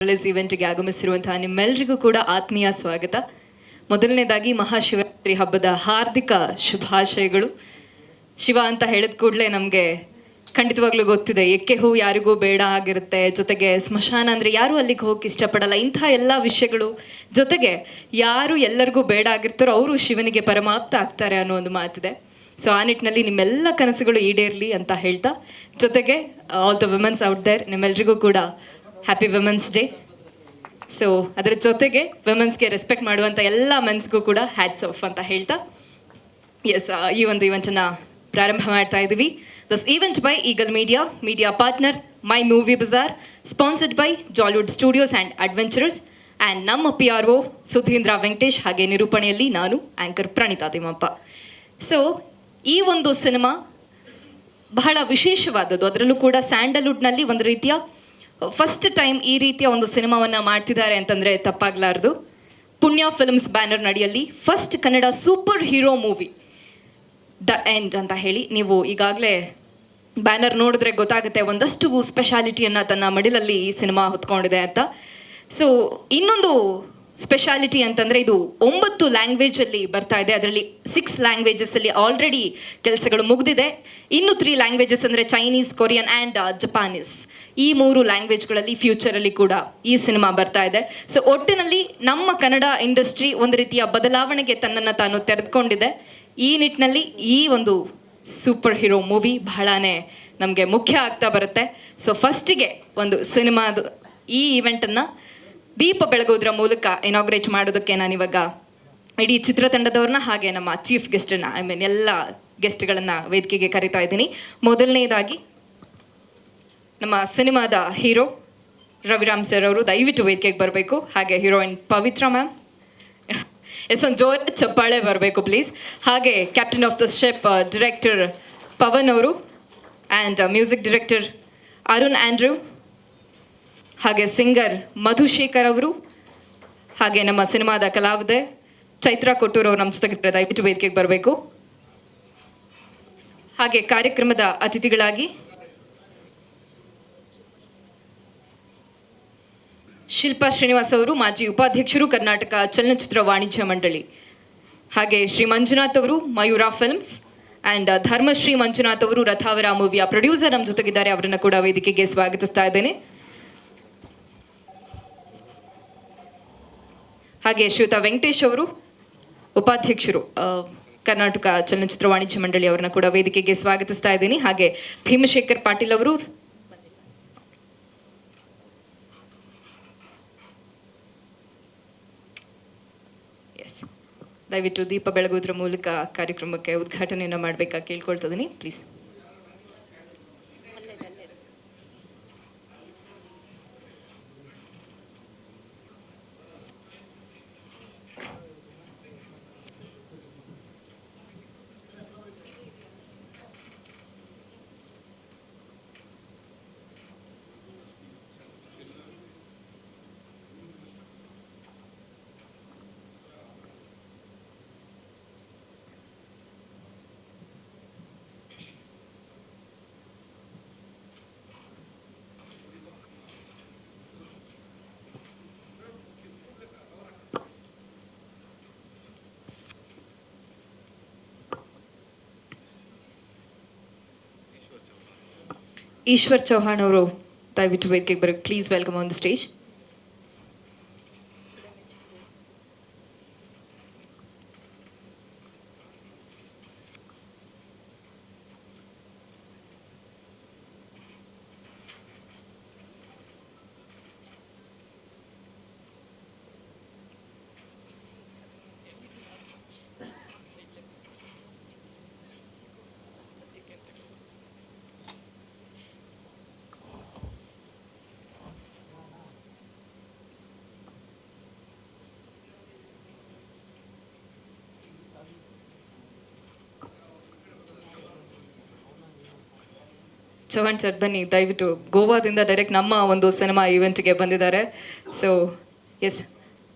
ಇವೆಂಟ್ಗೆ ಆಗಮಿಸಿರುವಂತಹ ನಿಮ್ಮೆಲ್ಲರಿಗೂ ಕೂಡ ಆತ್ಮೀಯ ಸ್ವಾಗತ. ಮೊದಲನೇದಾಗಿ ಮಹಾಶಿವರಾತ್ರಿ ಹಬ್ಬದ ಹಾರ್ದಿಕ ಶುಭಾಶಯಗಳು. ಶಿವ ಅಂತ ಹೇಳಿದ ಕೂಡಲೇ ನಮಗೆ ಖಂಡಿತವಾಗ್ಲೂ ಗೊತ್ತಿದೆ, ಎಕ್ಕೆ ಹೂ ಯಾರಿಗೂ ಬೇಡ ಆಗಿರುತ್ತೆ, ಜೊತೆಗೆ ಸ್ಮಶಾನ ಅಂದರೆ ಯಾರೂ ಅಲ್ಲಿಗೆ ಹೋಗಿ ಇಷ್ಟಪಡಲ್ಲ. ಇಂಥ ಎಲ್ಲ ವಿಷಯಗಳು ಜೊತೆಗೆ ಯಾರು ಎಲ್ಲರಿಗೂ ಬೇಡ ಆಗಿರ್ತಾರೋ ಅವರು ಶಿವನಿಗೆ ಪರಮಾಪ್ತ ಆಗ್ತಾರೆ ಅನ್ನೋ ಒಂದು ಮಾತಿದೆ. ಸೊ ಆ ನಿಟ್ಟಿನಲ್ಲಿ ನಿಮ್ಮೆಲ್ಲ ಕನಸುಗಳು ಈಡೇರಲಿ ಅಂತ ಹೇಳ್ತಾ, ಜೊತೆಗೆ all the women's out there, ನಿಮ್ಮೆಲ್ರಿಗೂ ಕೂಡ ಹ್ಯಾಪಿ ವಿಮೆನ್ಸ್ ಡೇ. ಸೊ ಅದರ ಜೊತೆಗೆ ವಿಮೆನ್ಸ್ಗೆ ರೆಸ್ಪೆಕ್ಟ್ ಮಾಡುವಂಥ ಎಲ್ಲ ಮೆನ್ಸ್ಗೂ ಕೂಡ ಹ್ಯಾಟ್ಸ್ ಆಫ್ ಅಂತ ಹೇಳ್ತಾ ಈ ಒಂದು ಇವೆಂಟನ್ನು ಪ್ರಾರಂಭ ಮಾಡ್ತಾ ಇದ್ದೀವಿ. This event by Eagle Media partner My Movie Bazaar, sponsored by Jollywood Studios and Adventurers and ನಮ್ಮ PRO ಸುಧೀಂದ್ರ ವೆಂಕಟೇಶ್, ಹಾಗೆ ನಿರೂಪಣೆಯಲ್ಲಿ ನಾನು ಆ್ಯಂಕರ್ ಪ್ರಣೀತಾ ತಿಮ್ಮಪ್ಪ. ಸೊ ಈ ಒಂದು ಸಿನಿಮಾ ಬಹಳ ವಿಶೇಷವಾದದ್ದು. ಅದರಲ್ಲೂ ಕೂಡ ಸ್ಯಾಂಡಲ್ವುಡ್ನಲ್ಲಿ ಒಂದು ರೀತಿಯ ಫಸ್ಟ್ ಟೈಮ್ ಈ ರೀತಿಯ ಒಂದು ಸಿನಿಮಾವನ್ನು ಮಾಡ್ತಿದ್ದಾರೆ ಅಂತಂದರೆ ತಪ್ಪಾಗಲಾರ್ದು. ಪುಣ್ಯ ಫಿಲ್ಮ್ಸ್ ಬ್ಯಾನರ್ ನಡಿಯಲ್ಲಿ first Kannada super hero movie the end ಅಂತ ಹೇಳಿ. ನೀವು ಈಗಾಗಲೇ ಬ್ಯಾನರ್ ನೋಡಿದ್ರೆ ಗೊತ್ತಾಗುತ್ತೆ ಒಂದಷ್ಟು ಸ್ಪೆಷಾಲಿಟಿಯನ್ನು ತನ್ನ ಮಡಿಲಲ್ಲಿ ಈ ಸಿನಿಮಾ ಹೊತ್ಕೊಂಡಿದೆ ಅಂತ. ಸೊ ಇನ್ನೊಂದು ಸ್ಪೆಷಾಲಿಟಿ ಅಂತಂದರೆ ಇದು 9 ಲ್ಯಾಂಗ್ವೇಜಲ್ಲಿ ಬರ್ತಾ ಇದೆ. ಅದರಲ್ಲಿ 6 ಲ್ಯಾಂಗ್ವೇಜಸ್ಸಲ್ಲಿ ಆಲ್ರೆಡಿ ಕೆಲಸಗಳು ಮುಗಿದಿದೆ. ಇನ್ನು 3 ಲ್ಯಾಂಗ್ವೇಜಸ್ ಅಂದರೆ ಚೈನೀಸ್, ಕೊರಿಯನ್ ಆ್ಯಂಡ್ ಜಪಾನೀಸ್, ಈ 3 ಲ್ಯಾಂಗ್ವೇಜ್ಗಳಲ್ಲಿ ಫ್ಯೂಚರಲ್ಲಿ ಕೂಡ ಈ ಸಿನಿಮಾ ಬರ್ತಾ ಇದೆ. ಸೊ ಒಟ್ಟಿನಲ್ಲಿ ನಮ್ಮ ಕನ್ನಡ ಇಂಡಸ್ಟ್ರಿ ಒಂದು ರೀತಿಯ ಬದಲಾವಣೆಗೆ ತನ್ನನ್ನು ತಾನು ತೆರೆದುಕೊಂಡಿದೆ. ಈ ನಿಟ್ಟಿನಲ್ಲಿ ಈ ಒಂದು ಸೂಪರ್ ಹೀರೋ ಮೂವಿ ಬಹಳನೇ ನಮಗೆ ಮುಖ್ಯ ಆಗ್ತಾ ಬರುತ್ತೆ. ಸೊ ಫಸ್ಟಿಗೆ ಒಂದು ಸಿನಿಮಾದ ಈ ಇವೆಂಟನ್ನು ದೀಪ ಬೆಳಗೋದ್ರ ಮೂಲಕ ಇನಾಗ್ರೇಟ್ ಮಾಡೋದಕ್ಕೆ ನಾನಿವಾಗ ಇಡೀ ಚಿತ್ರತಂಡದವ್ರನ್ನ ಹಾಗೆ ನಮ್ಮ ಚೀಫ್ ಗೆಸ್ಟನ್ನು ಎಲ್ಲ ಗೆಸ್ಟ್ಗಳನ್ನು ವೇದಿಕೆಗೆ ಕರಿತಾ ಇದ್ದೀನಿ. ಮೊದಲನೇದಾಗಿ ನಮ್ಮ ಸಿನಿಮಾದ ಹೀರೋ ರವಿರಾಮ್ ಸರ್ ಅವರು ದಯವಿಟ್ಟು ವೇದಿಕೆಗೆ ಬರಬೇಕು. ಹಾಗೆ ಹೀರೋಯಿನ್ ಪವಿತ್ರ ಮ್ಯಾಮ್, ಒಂದು ಜೋರ ಚಪ್ಪಾಳೆ ಬರಬೇಕು ಪ್ಲೀಸ್. ಹಾಗೆ captain of the ship director Pavan ಅವರು and music director Arun Andrew, ಹಾಗೆ ಸಿಂಗರ್ ಮಧುಶೇಖರ್ ಅವರು, ಹಾಗೆ ನಮ್ಮ ಸಿನಿಮಾದ ಕಲಾವಿದೆ ಚೈತ್ರಾ ಕೊಟ್ಟೂರು ಅವರು ನಮ್ಮ ಜೊತೆಗಿದ್ದಾರೆ. ದಯವಿಟ್ಟು ವೇದಿಕೆಗೆ ಬರಬೇಕು. ಹಾಗೆ ಕಾರ್ಯಕ್ರಮದ ಅತಿಥಿಗಳಾಗಿ ಶಿಲ್ಪಾ ಶ್ರೀನಿವಾಸ್ ಅವರು, ಮಾಜಿ ಉಪಾಧ್ಯಕ್ಷರು, ಕರ್ನಾಟಕ ಚಲನಚಿತ್ರ ವಾಣಿಜ್ಯ ಮಂಡಳಿ, ಹಾಗೆ ಶ್ರೀ ಮಂಜುನಾಥ್ ಅವರು ಮಯೂರ ಫಿಲ್ಮ್ಸ್ ಆ್ಯಂಡ್ ಧರ್ಮಶ್ರೀ ಮಂಜುನಾಥ್ ಅವರು ರಥಾವರ ಮೂವಿಯ ಪ್ರೊಡ್ಯೂಸರ್ ನಮ್ಮ ಜೊತೆಗಿದ್ದಾರೆ. ಅವರನ್ನು ಕೂಡ ವೇದಿಕೆಗೆ ಸ್ವಾಗತಿಸ್ತಾ ಇದ್ದೇನೆ. ಹಾಗೆ ಶ್ರೀಯುತ ವೆಂಕಟೇಶ್ ಅವರು ಉಪಾಧ್ಯಕ್ಷರು ಕರ್ನಾಟಕ ಚಲನಚಿತ್ರ ವಾಣಿಜ್ಯ ಮಂಡಳಿ, ಅವರನ್ನ ಕೂಡ ವೇದಿಕೆಗೆ ಸ್ವಾಗತಿಸ್ತಾ ಇದ್ದೀನಿ. ಹಾಗೆ ಭೀಮಶೇಖರ್ ಪಾಟೀಲ್ ಅವರು, ದಯವಿಟ್ಟು ದೀಪ ಬೆಳಗೋದ್ರ ಮೂಲಕ ಕಾರ್ಯಕ್ರಮಕ್ಕೆ ಉದ್ಘಾಟನೆಯನ್ನು ಮಾಡಬೇಕಾಗಿ ಕೇಳ್ಕೊಳ್ತಿದ್ದೀನಿ ಪ್ಲೀಸ್. ಈಶ್ವರ್ ಚೌಹಾಣ್ ಅವರು ದಯವಿಟ್ಟು ವೇದಿಕೆಗೆ ಬರೋಕ್ಕೆ please. Welcome on the stage. Chauhan sir ಬನ್ನಿ ದಯವಿಟ್ಟು. ಗೋವಾದಿಂದ ಡೈರೆಕ್ಟ್ ನಮ್ಮ ಒಂದು ಸಿನಿಮಾ ಇವೆಂಟ್ಗೆ ಬಂದಿದ್ದಾರೆ. ಸೊ ಎಸ್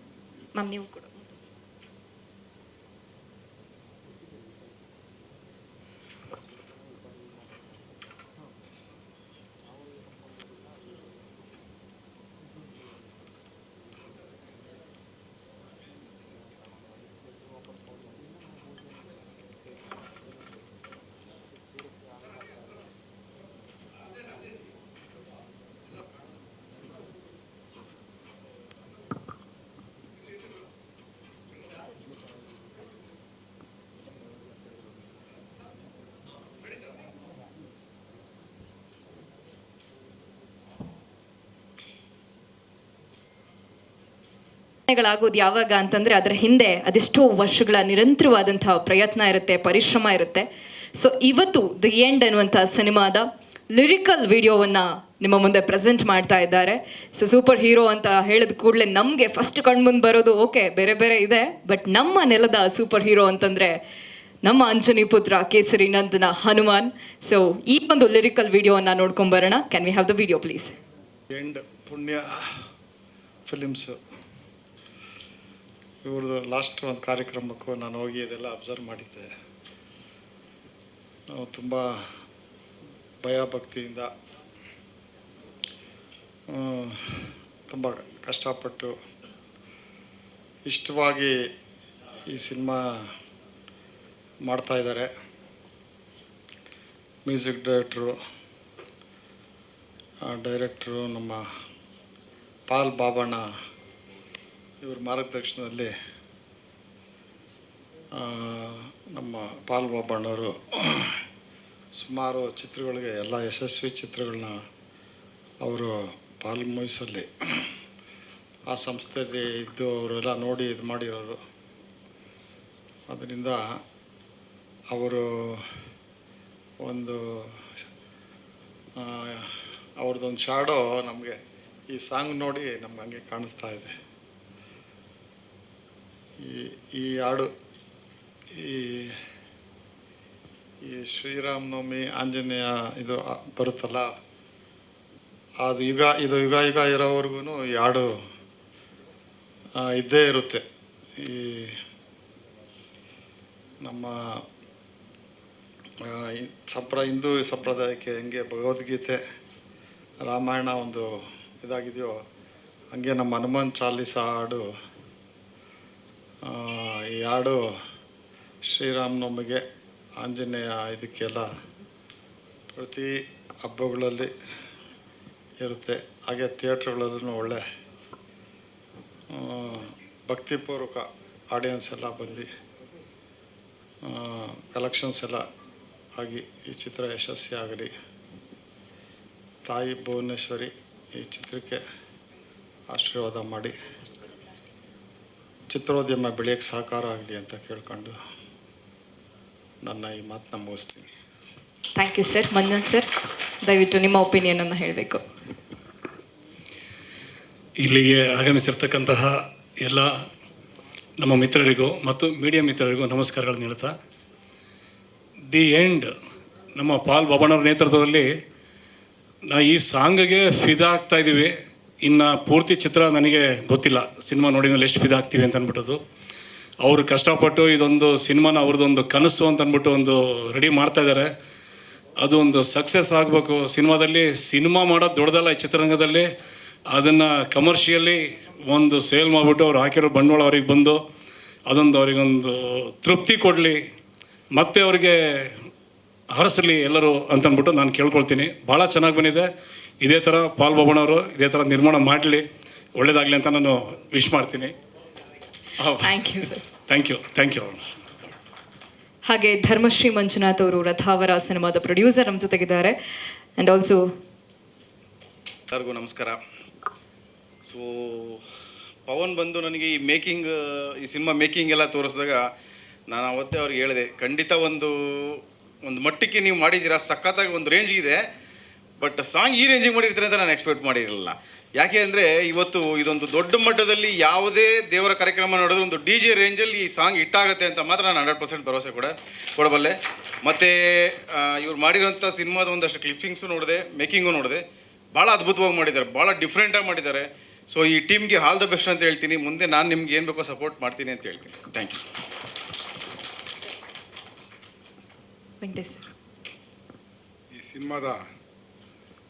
ಮ್ಯಾಮ್, ನೀವು ಕೂಡ ಗಳಾಗೋದು ಯಾವಾಗ ಅಂತಂದರೆ ಅದರ ಹಿಂದೆ ಅದೆಷ್ಟೋ ವರ್ಷಗಳ ನಿರಂತರವಾದಂಥ ಪ್ರಯತ್ನ ಇರುತ್ತೆ, ಪರಿಶ್ರಮ ಇರುತ್ತೆ. ಸೊ ಇವತ್ತು ದಿ ಎಂಡ್ ಅನ್ನುವಂಥ ಸಿನಿಮಾದ ಲಿರಿಕಲ್ ವಿಡಿಯೋವನ್ನು ನಿಮ್ಮ ಮುಂದೆ ಪ್ರೆಸೆಂಟ್ ಮಾಡ್ತಾ ಇದ್ದಾರೆ. ಸೊ ಸೂಪರ್ ಹೀರೋ ಅಂತ ಹೇಳಿದ ಕೂಡಲೇ ನಮಗೆ ಫಸ್ಟ್ ಕಣ್ಮುಂದೆ ಬರೋದು ಓಕೆ ಬೇರೆ ಬೇರೆ ಇದೆ, ಬಟ್ ನಮ್ಮ ನೆಲದ ಸೂಪರ್ ಹೀರೋ ಅಂತಂದರೆ ನಮ್ಮ ಅಂಜನಿ ಪುತ್ರ ಕೇಸರಿ ನಂದನ ಹನುಮಾನ್. ಸೊ ಈ ಒಂದು ಲಿರಿಕಲ್ ವಿಡಿಯೋವನ್ನು ನೋಡ್ಕೊಂಬರೋಣ. Can we have the video please? And Punya films ಇವ್ರದ್ದು ಲಾಸ್ಟ್ ಒಂದು ಕಾರ್ಯಕ್ರಮಕ್ಕೂ ನಾನು ಹೋಗಿ ಇದೆಲ್ಲ ಅಬ್ಸರ್ವ್ ಮಾಡಿದ್ದೆ. ನಾವು ತುಂಬ ಭಯಭಕ್ತಿಯಿಂದ ತುಂಬ ಕಷ್ಟಪಟ್ಟು ಇಷ್ಟವಾಗಿ ಈ ಸಿನಿಮಾ ಮಾಡ್ತಾಯಿದ್ದಾರೆ. ಮ್ಯೂಸಿಕ್ ಡೈರೆಕ್ಟ್ರು ನಮ್ಮ ಪಾಲ್ ಬಾಬಣ್ಣ ಇವ್ರ ಮಾರ್ಗದರ್ಶನದಲ್ಲಿ ನಮ್ಮ ಪಾಲ್ ಬಾಬಣ್ಣವರು ಸುಮಾರು ಚಿತ್ರಗಳಿಗೆ ಎಲ್ಲ ಯಶಸ್ವಿ ಚಿತ್ರಗಳನ್ನ ಅವರು ಪಾಲ್ ಮೂವೀಸಲ್ಲಿ ಆ ಸಂಸ್ಥೆಯಲ್ಲಿ ಇದ್ದು ಅವರೆಲ್ಲ ನೋಡಿ ಇದು ಮಾಡಿರೋರು. ಅದರಿಂದ ಅವರು ಅವ್ರದ್ದೊಂದು ಶಾಡೋ ನಮಗೆ ಈ ಸಾಂಗ್ ನೋಡಿ ನಮ್ಗೆ ಹಂಗೆ ಕಾಣಿಸ್ತಾ ಇದೆ. ಈ ಹಾಡು ಈ ಶ್ರೀರಾಮನವಮಿ ಆಂಜನೇಯ ಇದು ಬರುತ್ತಲ್ಲ, ಅದು ಯುಗ ಇರೋವರೆಗೂ ಈ ಹಾಡು ಇದ್ದೇ ಇರುತ್ತೆ. ಈ ನಮ್ಮ ಹಿಂದೂ ಸಂಪ್ರದಾಯಕ್ಕೆ ಹೆಂಗೆ ಭಗವದ್ಗೀತೆ ರಾಮಾಯಣ ಒಂದು ಇದಾಗಿದೆಯೋ ಹಂಗೆ ನಮ್ಮ ಹನುಮಾನ್ ಚಾಲೀಸ ಹಾಡು, ಈ ಹಾಡು ಶ್ರೀರಾಮನವಮಿಗೆ ಆಂಜನೇಯ ಇದಕ್ಕೆಲ್ಲ ಪ್ರತಿ ಹಬ್ಬಗಳಲ್ಲಿ ಇರುತ್ತೆ. ಹಾಗೆ ಥಿಯೇಟ್ರ್ಗಳಲ್ಲೂ ಒಳ್ಳೆ ಭಕ್ತಿಪೂರ್ವಕ ಆಡಿಯನ್ಸ್ ಎಲ್ಲ ಬಂದು ಕಲೆಕ್ಷನ್ಸ್ ಎಲ್ಲ ಆಗಿ ಈ ಚಿತ್ರ ಯಶಸ್ವಿ ಆಗಲಿ. ತಾಯಿ ಭುವನೇಶ್ವರಿ ಈ ಚಿತ್ರಕ್ಕೆ ಆಶೀರ್ವಾದ ಮಾಡಿ ಚಿತ್ರೋದ್ಯಮ ಬೆಳೆಯೋಕ್ಕೆ ಸಹಕಾರ ಆಗಲಿ ಅಂತ ಕೇಳ್ಕೊಂಡು ನನ್ನ ಈ ಮಾತನ್ನ ಮುಗಿಸ್ತೀನಿ. Thank you sir. Manjan sir, ದಯವಿಟ್ಟು ನಿಮ್ಮ ಒಪಿನಿಯನನ್ನು ಹೇಳಬೇಕು. ಇಲ್ಲಿಗೆ ಆಗಮಿಸಿರ್ತಕ್ಕಂತಹ ಎಲ್ಲ ನಮ್ಮ ಮಿತ್ರರಿಗೂ ಮತ್ತು ಮೀಡಿಯಾ ಮಿತ್ರರಿಗೂ ನಮಸ್ಕಾರಗಳನ್ನು ಹೇಳ್ತಾ, ದಿ ಎಂಡ್ ನಮ್ಮ ಪಾಲ್ ಬಾಬಣ್ಣವ್ರ ನೇತೃತ್ವದಲ್ಲಿ ನಾವು ಈ ಸಾಂಗಿಗೆ ಫಿದಾ ಆಗ್ತಾಯಿದ್ದೀವಿ. ಇನ್ನು ಪೂರ್ತಿ ಚಿತ್ರ ನನಗೆ ಗೊತ್ತಿಲ್ಲ, ಸಿನಿಮಾ ನೋಡಿ ಮೇಲೆ ಎಷ್ಟು ಫಿದಾ ಆಗ್ತೀವಿ ಅಂತ ಅಂದ್ಬಿಟ್ಟದು. ಅವರು ಕಷ್ಟಪಟ್ಟು ಇದೊಂದು ಸಿನಿಮಾನ ಅವ್ರದ್ದೊಂದು ಕನಸು ಅಂತ ಅಂದ್ಬಿಟ್ಟು ಒಂದು ರೆಡಿ ಮಾಡ್ತಾಯಿದ್ದಾರೆ. ಅದು ಒಂದು ಸಕ್ಸಸ್ ಆಗಬೇಕು. ಸಿನಿಮಾ ಮಾಡೋದು ದೊಡ್ಡದಲ್ಲ ಈ ಚಿತ್ರರಂಗದಲ್ಲಿ. ಅದನ್ನು ಕಮರ್ಷಿಯಲಿ ಒಂದು ಸೇಲ್ ಮಾಡಿಬಿಟ್ಟು ಅವ್ರು ಹಾಕಿರೋ ಬಂಡವಾಳ ಅವ್ರಿಗೆ ಬಂದು ಅದೊಂದು ಅವರಿಗೊಂದು ತೃಪ್ತಿ ಕೊಡಲಿ, ಮತ್ತೆ ಅವ್ರಿಗೆ ಹರಸಲಿ ಎಲ್ಲರೂ ಅಂತಂದ್ಬಿಟ್ಟು ನಾನು ಕೇಳ್ಕೊಳ್ತೀನಿ. ಭಾಳ ಚೆನ್ನಾಗಿ ಬಂದಿದೆ. ಇದೇ ಥರ ಪಾಲ್ ಬಾಬಣ್ಣವರು ಇದೇ ಥರ ನಿರ್ಮಾಣ ಮಾಡಲಿ, ಒಳ್ಳೆಯದಾಗಲಿ ಅಂತ ನಾನು ವಿಶ್ ಮಾಡ್ತೀನಿ. Thank you sir. Thank you. ಹಾಗೆ ಧರ್ಮಶ್ರೀ ಮಂಜುನಾಥ್ ಅವರು ರಥಾವರ ಸಿನಿಮಾದ ಪ್ರೊಡ್ಯೂಸರ್ ನಮ್ಮ ಜೊತೆಗಿದ್ದಾರೆ. ಆ್ಯಂಡ್ ಆಲ್ಸೋ ಎಲ್ಲರಿಗೂ ನಮಸ್ಕಾರ. ಸೊ ಪವನ್ ಬಂದು ನನಗೆ ಈ ಸಿನಿಮಾ ಮೇಕಿಂಗ್ ಎಲ್ಲ ತೋರಿಸಿದಾಗ ನಾನು ಅವತ್ತೇ ಅವ್ರಿಗೆ ಹೇಳಿದೆ, ಖಂಡಿತ ಒಂದು ಮಟ್ಟಕ್ಕೆ ನೀವು ಮಾಡಿದ್ದೀರಾ, ಸಖತ್ತಾಗಿ ಒಂದು ರೇಂಜಿಗಿದೆ. ಬಟ್ ಸಾಂಗ್ ಈ ರೇಂಜಿಗೆ ಮಾಡಿರ್ತೀರ ಅಂತ ನಾನು ಎಕ್ಸ್ಪೆಕ್ಟ್ ಮಾಡಿರಲಿಲ್ಲ. ಯಾಕೆ ಅಂದರೆ ಇವತ್ತು ಇದೊಂದು ದೊಡ್ಡ ಮಟ್ಟದಲ್ಲಿ ಯಾವುದೇ ದೇವರ ಕಾರ್ಯಕ್ರಮ ನೋಡಿದ್ರೆ ಒಂದು DJ ರೇಂಜಲ್ಲಿ ಈ ಸಾಂಗ್ ಹಿಟ್ಟಾಗುತ್ತೆ ಅಂತ ಮಾತ್ರ ನಾನು 100% ಭರವಸೆ ಕೊಡಬಲ್ಲೆ. ಮತ್ತು ಇವ್ರು ಮಾಡಿರೋಂಥ ಸಿನಿಮಾದ ಒಂದಷ್ಟು ಕ್ಲಿಪ್ಪಿಂಗ್ಸು ನೋಡಿದೆ, ಮೇಕಿಂಗು ನೋಡಿದೆ. ಭಾಳ ಅದ್ಭುತವಾಗಿ ಮಾಡಿದ್ದಾರೆ, ಭಾಳ ಡಿಫ್ರೆಂಟಾಗಿ ಮಾಡಿದ್ದಾರೆ. ಸೊ ಈ ಟೀಮ್ಗೆ ಆಲ್ ದ ಬೆಸ್ಟ್ ಅಂತ ಹೇಳ್ತೀನಿ. ಮುಂದೆ ನಾನು ನಿಮ್ಗೆ ಏನು ಬೇಕೋ ಸಪೋರ್ಟ್ ಮಾಡ್ತೀನಿ ಅಂತ ಹೇಳ್ತೀನಿ. Thank you. ವೆಂಕಟೇಶ್ ಸರ್, ಈ ಸಿನಿಮಾದ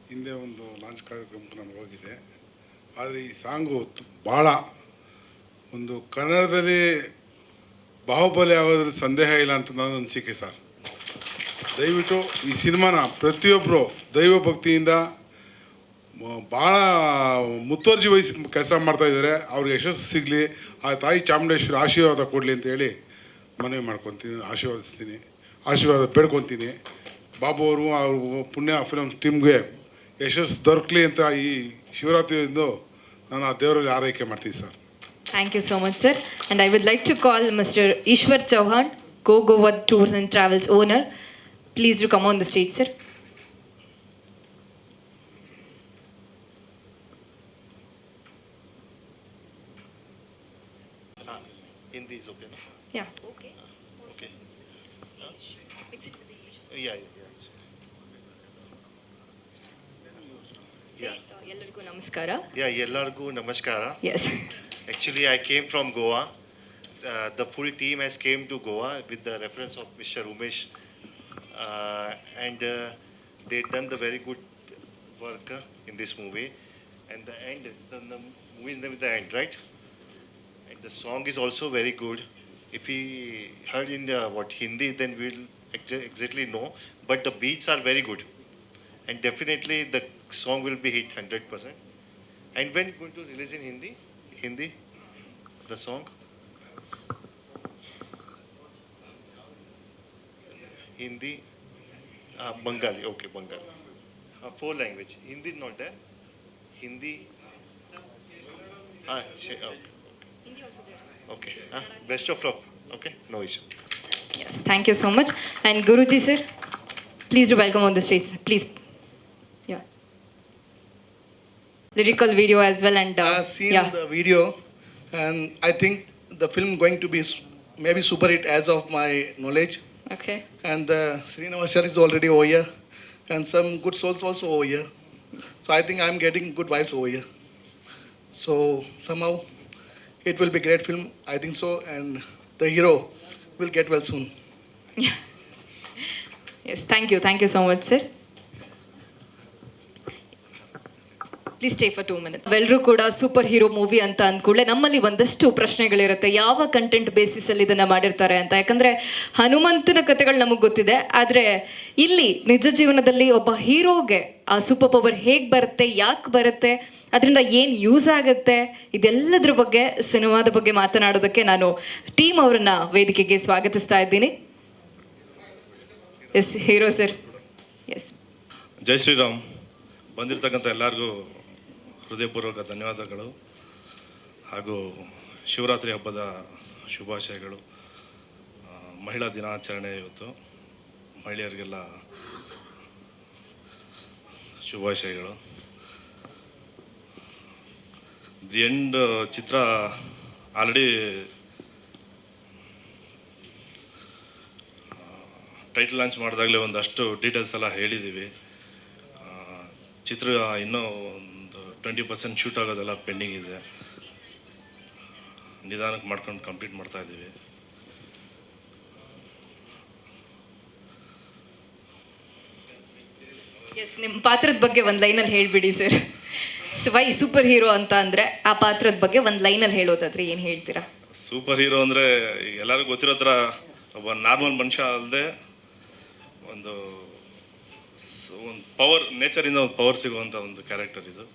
ಹಿಂದೆ ಒಂದು ಲಾಂಚ್ ಕಾರ್ಯಕ್ರಮಕ್ಕೆ ನಾನು ಹೋಗಿದೆ. ಆದರೆ ಈ ಸಾಂಗು ಭಾಳ ಒಂದು ಕನ್ನಡದಲ್ಲಿ ಬಾಹುಬಲಿ ಆಗೋದ್ರಲ್ಲಿ ಸಂದೇಹ ಇಲ್ಲ ಅಂತ ನನ್ನ ಅನಿಸಿಕೆ ಸರ್. ದಯವಿಟ್ಟು ಈ ಸಿನಿಮಾನ ಪ್ರತಿಯೊಬ್ಬರು ದೈವ ಭಕ್ತಿಯಿಂದ ಭಾಳ ಮುತುವರ್ಜಿ ವಹಿಸಿ ಕೆಲಸ ಮಾಡ್ತಾಯಿದ್ದಾರೆ. ಅವ್ರಿಗೆ ಯಶಸ್ಸು ಸಿಗಲಿ, ಆ ತಾಯಿ ಚಾಮುಂಡೇಶ್ವರಿ ಆಶೀರ್ವಾದ ಕೊಡಲಿ ಅಂತೇಳಿ ಮನವಿ ಮಾಡ್ಕೊತೀನಿ, ಆಶೀರ್ವಾದ ಬೇಡ್ಕೊತೀನಿ. ಬಾಬು ಅವರು ಅವ್ರ ಪುಣ್ಯ ಫಿಲಮ್ಸ್ ಟೀಮ್ಗೆ ಯಶಸ್ಸು ದೊರಕಲಿ ಅಂತ ಈ ಶಿವರಾತ್ರಿಯಿಂದ ನಾನು ಆ ದೇವರಲ್ಲಿ ಆರೈಕೆ ಮಾಡ್ತೀನಿ sir. Thank you so much, sir. And I would like to call Mr. Ishwar Chauhan, Go Goa Tours and Travels owner. Please do come on the stage, sir. Hindi is okay, no? Yeah. Okay. Okay. Mix it with English. Yeah. Yeah. ಎಲ್ಲರಿಗೂ ನಮಸ್ಕಾರ. Yeah, ಎಲ್ಲರಿಗೂ ನಮಸ್ಕಾರ. Yes. Actually, I came from Goa. The full team has came to Goa with the reference of Mr. Umesh. And they done the very good work in this movie. And the end, the movie's name is The End, right? And the song is also very good. If we heard in Hindi, then we'll exactly know. But the beats are very good. And definitely the song will be hit 100%. And when going to release in Hindi, the song? Hindi, Bengali, okay, Bengali. 4 language. Hindi not there. Hindi. Okay. Okay. Best of luck. Okay, no issue. Yes. Thank you so much. And Guruji, sir, please do welcome on the stage, sir. Please. Yeah. Lyrical video as well, and I've seen yeah. the video, and I think the film going to be maybe super hit as of my knowledge. Okay. And Srinivas sir is already over here, and some good souls also over here. So I think I'm getting good vibes over here. So somehow it will be great film. I think so, and the hero will get well soon. Yes. Thank you. Thank you so much, sir. Please stay for 2 minutes. ಎಲ್ಲರೂ ಕೂಡ super hero movie ಅಂತ ಅಂದ್ಕೂಡಲೇ ನಮ್ಮಲ್ಲಿ ಒಂದಷ್ಟು ಪ್ರಶ್ನೆಗಳಿರುತ್ತೆ, ಯಾವ content ಬೇಸಿಸಲ್ಲಿ ಇದನ್ನು ಮಾಡಿರ್ತಾರೆ ಅಂತ. ಯಾಕಂದರೆ ಹನುಮಂತನ ಕಥೆಗಳು ನಮಗೆ ಗೊತ್ತಿದೆ, ಆದರೆ ಇಲ್ಲಿ ನಿಜ ಜೀವನದಲ್ಲಿ ಒಬ್ಬ ಹೀರೋಗೆ ಆ ಸೂಪರ್ ಪವರ್ ಹೇಗೆ ಬರುತ್ತೆ, ಯಾಕೆ ಬರುತ್ತೆ, ಅದರಿಂದ ಏನು ಯೂಸ್ ಆಗುತ್ತೆ, ಇದೆಲ್ಲದ್ರ ಬಗ್ಗೆ, ಸಿನಿಮಾದ ಬಗ್ಗೆ ಮಾತನಾಡೋದಕ್ಕೆ ನಾನು ಟೀಮ್ ಅವರನ್ನು ವೇದಿಕೆಗೆ ಸ್ವಾಗತಿಸ್ತಾ ಇದ್ದೀನಿ. Yes hero sir. ಎಸ್. ಜೈ ಶ್ರೀರಾಮ್. ಬಂದಿರತಕ್ಕಂಥ ಎಲ್ಲರಿಗೂ ಹೃದಯಪೂರ್ವಕ ಧನ್ಯವಾದಗಳು ಹಾಗೂ ಶಿವರಾತ್ರಿ ಹಬ್ಬದ ಶುಭಾಶಯಗಳು. ಮಹಿಳಾ ದಿನಾಚರಣೆ ಇವತ್ತು, ಮಹಿಳೆಯರಿಗೆಲ್ಲ ಶುಭಾಶಯಗಳು. ದಿ ಎಂಡ್ ಚಿತ್ರ ಆಲ್ರೆಡಿ ಟೈಟಲ್ ಲಾಂಚ್ ಮಾಡಿದಾಗಲೇ ಒಂದಷ್ಟು ಡೀಟೇಲ್ಸ್ ಎಲ್ಲ ಹೇಳಿದ್ದೀವಿ. ಚಿತ್ರ ಇನ್ನೂ ಒಂದು 20% ಶೂಟ್ ಆಗೋದೆಲ್ಲ ಪೆಂಡಿಂಗ್ ಇದೆ. ನಿಧಾನಕ್ಕೆ ಮಾಡ್ಕೊಂಡು ಕಂಪ್ಲೀಟ್ ಮಾಡ್ತಾ ಇದ್ದೀವಿ. ಎಸ್, ನಿಮ್ಮ ಪಾತ್ರದ ಬಗ್ಗೆ ಒಂದು ಲೈನಲ್ಲಿ ಹೇಳಿಬಿಡಿ ಸರ್. ವೈ ಸೂಪರ್ ಹೀರೋ ಅಂತ ಅಂದರೆ ಆ ಪಾತ್ರದ ಬಗ್ಗೆ ಒಂದು ಲೈನಲ್ಲಿ ಹೇಳೋದಾದ್ರೆ ಏನು ಹೇಳ್ತೀರಾ? ಸೂಪರ್ ಹೀರೋ ಅಂದರೆ ಎಲ್ಲರಿಗೂ ಗೊತ್ತಿರೋ ಥರ ಒಬ್ಬ ನಾರ್ಮಲ್ ಮನುಷ್ಯ ಅಲ್ಲದೆ ಒಂದು ಪವರ್, ನೇಚರಿಂದ ಒಂದು ಪವರ್ ಸಿಗುವಂಥ ಒಂದು ಕ್ಯಾರೆಕ್ಟರ್ ಇದು.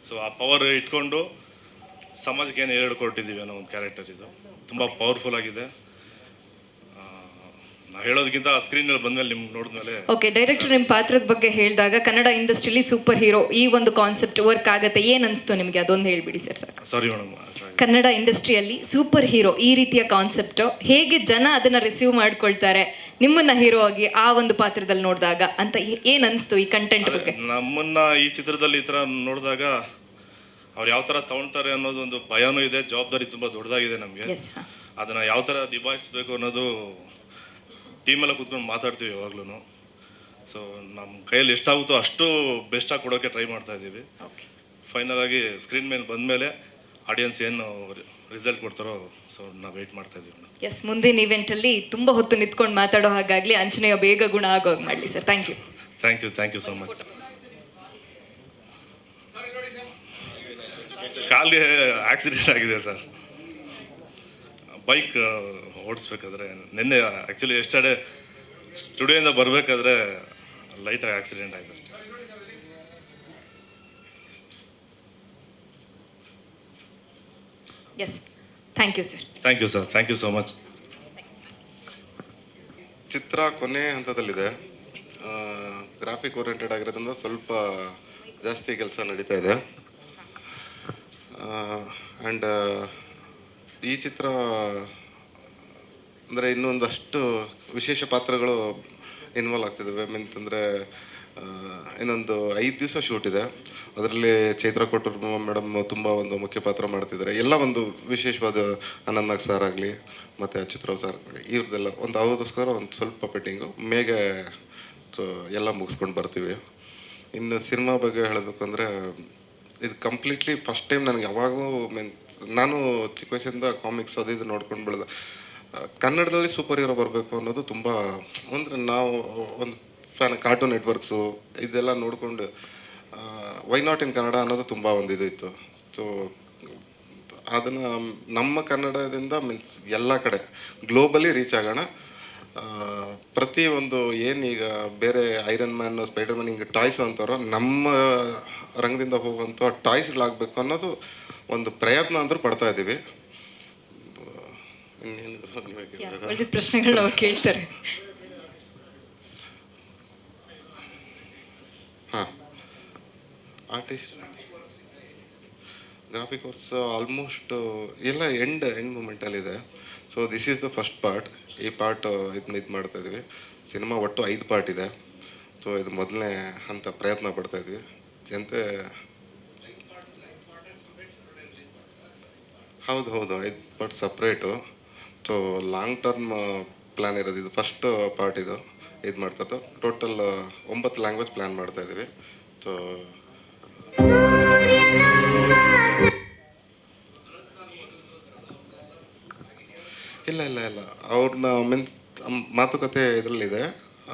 ಸೊ ಆ ಪವರ್ ಇಟ್ಕೊಂಡು ಸಮಾಜಕ್ಕೆ ಏನು ಹೇಳ್ಕೊಟ್ಟಿದ್ದೀವಿ ಅನ್ನೋ ಒಂದು ಕ್ಯಾರೆಕ್ಟರ್ ಇದು. ತುಂಬ ಪವರ್ಫುಲ್ ಆಗಿದೆ. ನಾವು ಹೇಳೋದಕ್ಕಿಂತ ಸ್ಕ್ರೀನಲ್ಲಿ ಬಂದಮೇಲೆ ನಿಮ್ಗೆ ನೋಡಿದ್ಮೇಲೆ. ಓಕೆ, ಡೈರೆಕ್ಟರ್ ನಿಮ್ಮ ಪಾತ್ರದ ಬಗ್ಗೆ ಹೇಳಿದಾಗ ಕನ್ನಡ ಇಂಡಸ್ಟ್ರಿಲಿ ಸೂಪರ್ ಹೀರೋ ಈ ಒಂದು ಕಾನ್ಸೆಪ್ಟ್ ವರ್ಕ್ ಆಗುತ್ತೆ, ಏನು ಅನಿಸ್ತು ನಿಮಗೆ? ಅದೊಂದು ಹೇಳಿಬಿಡಿ ಸರ್. Sorry madam. ಕನ್ನಡ ಇಂಡಸ್ಟ್ರಿಯಲ್ಲಿ ಸೂಪರ್ ಹೀರೋ ಈ ರೀತಿಯ ಕಾನ್ಸೆಪ್ಟು ಹೇಗೆ ಜನ ಅದನ್ನು ರಿಸೀವ್ ಮಾಡ್ಕೊಳ್ತಾರೆ ನಿಮ್ಮನ್ನ ಹೀರೋ ಆಗಿ ಆ ಒಂದು ಪಾತ್ರದಲ್ಲಿ ನೋಡಿದಾಗ ಅಂತ ಏನು ಅನಿಸ್ತು ಈ ಕಂಟೆಂಟ್ ಬಗ್ಗೆ? ನಮ್ಮನ್ನ ಈ ಚಿತ್ರದಲ್ಲಿ ಈ ಥರ ನೋಡಿದಾಗ ಅವ್ರು ಯಾವ ಥರ ತಗೊಳ್ತಾರೆ ಅನ್ನೋದು ಒಂದು ಭಯನೂ ಇದೆ, ಜವಾಬ್ದಾರಿ ತುಂಬ ದೊಡ್ಡದಾಗಿದೆ ನಮಗೆ. ಅದನ್ನು ಯಾವ ಥರ ನಿಭಾಯಿಸ್ಬೇಕು ಅನ್ನೋದು ಟೀಮೆಲ್ಲ ಕೂತ್ಕೊಂಡು ಮಾತಾಡ್ತೀವಿ ಯಾವಾಗ್ಲೂ. ಸೊ ನಮ್ಮ ಕೈಯಲ್ಲಿ ಎಷ್ಟಾಗುತ್ತೋ ಅಷ್ಟು ಬೆಸ್ಟಾಗಿ ಕೊಡೋಕ್ಕೆ ಟ್ರೈ ಮಾಡ್ತಾ ಇದ್ದೀವಿ. ಫೈನಲ್ ಆಗಿ ಸ್ಕ್ರೀನ್ ಮೇಲೆ ಬಂದಮೇಲೆ ಆಡಿಯನ್ಸ್ ಏನು ರಿಸಲ್ಟ್ ಕೊಡ್ತಾರೋ ಸೊ ನಾವು ವೆಯ್ಟ್ ಮಾಡ್ತಾ ಇದ್ದೀವಿ. ಎಸ್, ಮುಂದಿನ ಇವೆಂಟಲ್ಲಿ ತುಂಬ ಹೊತ್ತು ನಿಂತ್ಕೊಂಡು ಮಾತಾಡೋ ಹಾಗಾಗಲಿ, ಆಂಜನೇಯ ಬೇಗ ಗುಣ ಆಗೋ ಹಾಗೆ ಮಾಡಲಿ sir. Thank you. Thank you so much. ಕಾಲಿಗೆ ಆಕ್ಸಿಡೆಂಟ್ ಆಗಿದೆ ಸರ್. ಬೈಕ್ ಓಡಿಸ್ಬೇಕಾದ್ರೆ ನಿನ್ನೆ ಆ್ಯಕ್ಚುಲಿ ಎಸ್ಟರ್ಡೇ ಸ್ಟುಡಿಯೋಯಿಂದ ಬರಬೇಕಾದ್ರೆ ಲೈಟಾಗಿ ಆಕ್ಸಿಡೆಂಟ್ ಆಗಿದೆ. Yes, thank you sir. Thank you sir. Thank you so much. ಚಿತ್ರ ಕೊನೆ ಹಂತದಲ್ಲಿದೆ. ಗ್ರಾಫಿಕ್ ಓರಿಯೆಂಟೆಡ್ ಆಗಿರೋದ್ರಿಂದ ಸ್ವಲ್ಪ ಜಾಸ್ತಿ ಕೆಲಸ ನಡೀತಾ ಇದೆ. ಆ್ಯಂಡ್ ಈ ಚಿತ್ರ ಅಂದರೆ ಇನ್ನೊಂದಷ್ಟು ವಿಶೇಷ ಪಾತ್ರಗಳು ಇನ್ವಾಲ್ವ್ ಆಗ್ತಿದ್ದಾವೆ. ಅಂತಂದರೆ ಇನ್ನೊಂದು 5 ದಿವಸ ಶೂಟ್ ಇದೆ. ಅದರಲ್ಲಿ ಚೈತ್ರ ಕೊಟ್ಟೂರ್ ಮೇಡಮ್ ತುಂಬ ಒಂದು ಮುಖ್ಯ ಪಾತ್ರ ಮಾಡ್ತಿದ್ದಾರೆ. ಎಲ್ಲ ಒಂದು ವಿಶೇಷವಾದ ಅನಂತ್ ಸರ್ ಆಗಲಿ ಮತ್ತು ಅಚ್ಯುತರಾವ್ ಸರ್ ಇವ್ರದ್ದೆಲ್ಲ ಒಂದು ಅವ್ರಿಗೋಸ್ಕರ ಒಂದು ಸ್ವಲ್ಪ ಪೆಟ್ಟಿಂಗು ಮೇಗೆ ಎಲ್ಲ ಮುಗಿಸ್ಕೊಂಡು ಬರ್ತೀವಿ. ಇನ್ನು ಸಿನಿಮಾ ಬಗ್ಗೆ ಹೇಳಬೇಕು ಅಂದರೆ ಇದು ಕಂಪ್ಲೀಟ್ಲಿ ಫಸ್ಟ್ ಟೈಮ್ ನನಗೆ ಯಾವಾಗೂ ನಾನು ಚಿಕ್ಕ ವಯಸ್ಸಿಂದ ಕಾಮಿಕ್ಸ್ ಅದು ಇದು ನೋಡ್ಕೊಂಡು ಬೆಳೆದ ಕನ್ನಡದಲ್ಲಿ ಸೂಪರ್ ಹೀರೋ ಬರಬೇಕು ಅನ್ನೋದು ತುಂಬ ಅಂದರೆ ನಾವು ಒಂದು ಕಾರ್ಟೂನ್ ನೆಟ್ವರ್ಕ್ಸು ಇದೆಲ್ಲ ನೋಡಿಕೊಂಡು ವೈ ನಾಟ್ ಇನ್ ಕನ್ನಡ ಅನ್ನೋದು ತುಂಬ ಒಂದು ಇದು ಇತ್ತು. ಸೊ ಅದನ್ನು ನಮ್ಮ ಕನ್ನಡದಿಂದ ಮೀನ್ಸ್ ಎಲ್ಲ ಕಡೆ ಗ್ಲೋಬಲಿ ರೀಚ್ ಆಗೋಣ. ಪ್ರತಿ ಒಂದು ಏನೀಗ ಬೇರೆ ಐರನ್ ಮ್ಯಾನ್ ಸ್ಪೈಡರ್ ಮ್ಯಾನ್ ಹಿಂಗೆ ಟಾಯ್ಸ್ ಅಂತಾರೋ ನಮ್ಮ ರಂಗದಿಂದ ಹೋಗುವಂಥ ಟಾಯ್ಸ್ಗಳಾಗಬೇಕು ಅನ್ನೋದು ಒಂದು ಪ್ರಯತ್ನ ಅಂದರೂ ಪಡ್ತಾ ಇದ್ದೀವಿ. ಉಳಿದ ಪ್ರಶ್ನೆಗಳನ್ನ ಅವ್ರು ಕೇಳ್ತಾರೆ. ಹಾಂ, ಆರ್ಟಿಸ್ಟ್ ಗ್ರಾಫಿಕ್ ವರ್ಕ್ಸ್ ಆಲ್ಮೋಸ್ಟ್ ಎಲ್ಲ ಎಂಡ್ ಮೂಮೆಂಟಲ್ಲಿದೆ. So this is the first part. ಈ ಪಾರ್ಟ್ ಇದು ಮಾಡ್ತಾ ಇದ್ವಿ. ಸಿನಿಮಾ ಒಟ್ಟು 5 ಪಾರ್ಟ್ ಇದೆ. ಸೊ ಇದು ಮೊದಲನೇ ಹಂತ ಪ್ರಯತ್ನ ಪಡ್ತಾ ಇದ್ವಿ. ಜನತೆ ಹೌದು 5 part separate. So long term plan ಇರೋದು ಇದು ಫಸ್ಟ್ ಪಾರ್ಟ್. ಇದು ಮಾಡ್ತಾ ಇದ್ದು ಟೋಟಲ್ 9 ಲ್ಯಾಂಗ್ವೇಜ್ ಪ್ಲ್ಯಾನ್ ಮಾಡ್ತಾ ಇದ್ದೀವಿ. ಸೊ ಇಲ್ಲ ಅವ್ರನ್ನ ಮೀನ್ಸ್ ಮಾತುಕತೆ ಇದರಲ್ಲಿದೆ.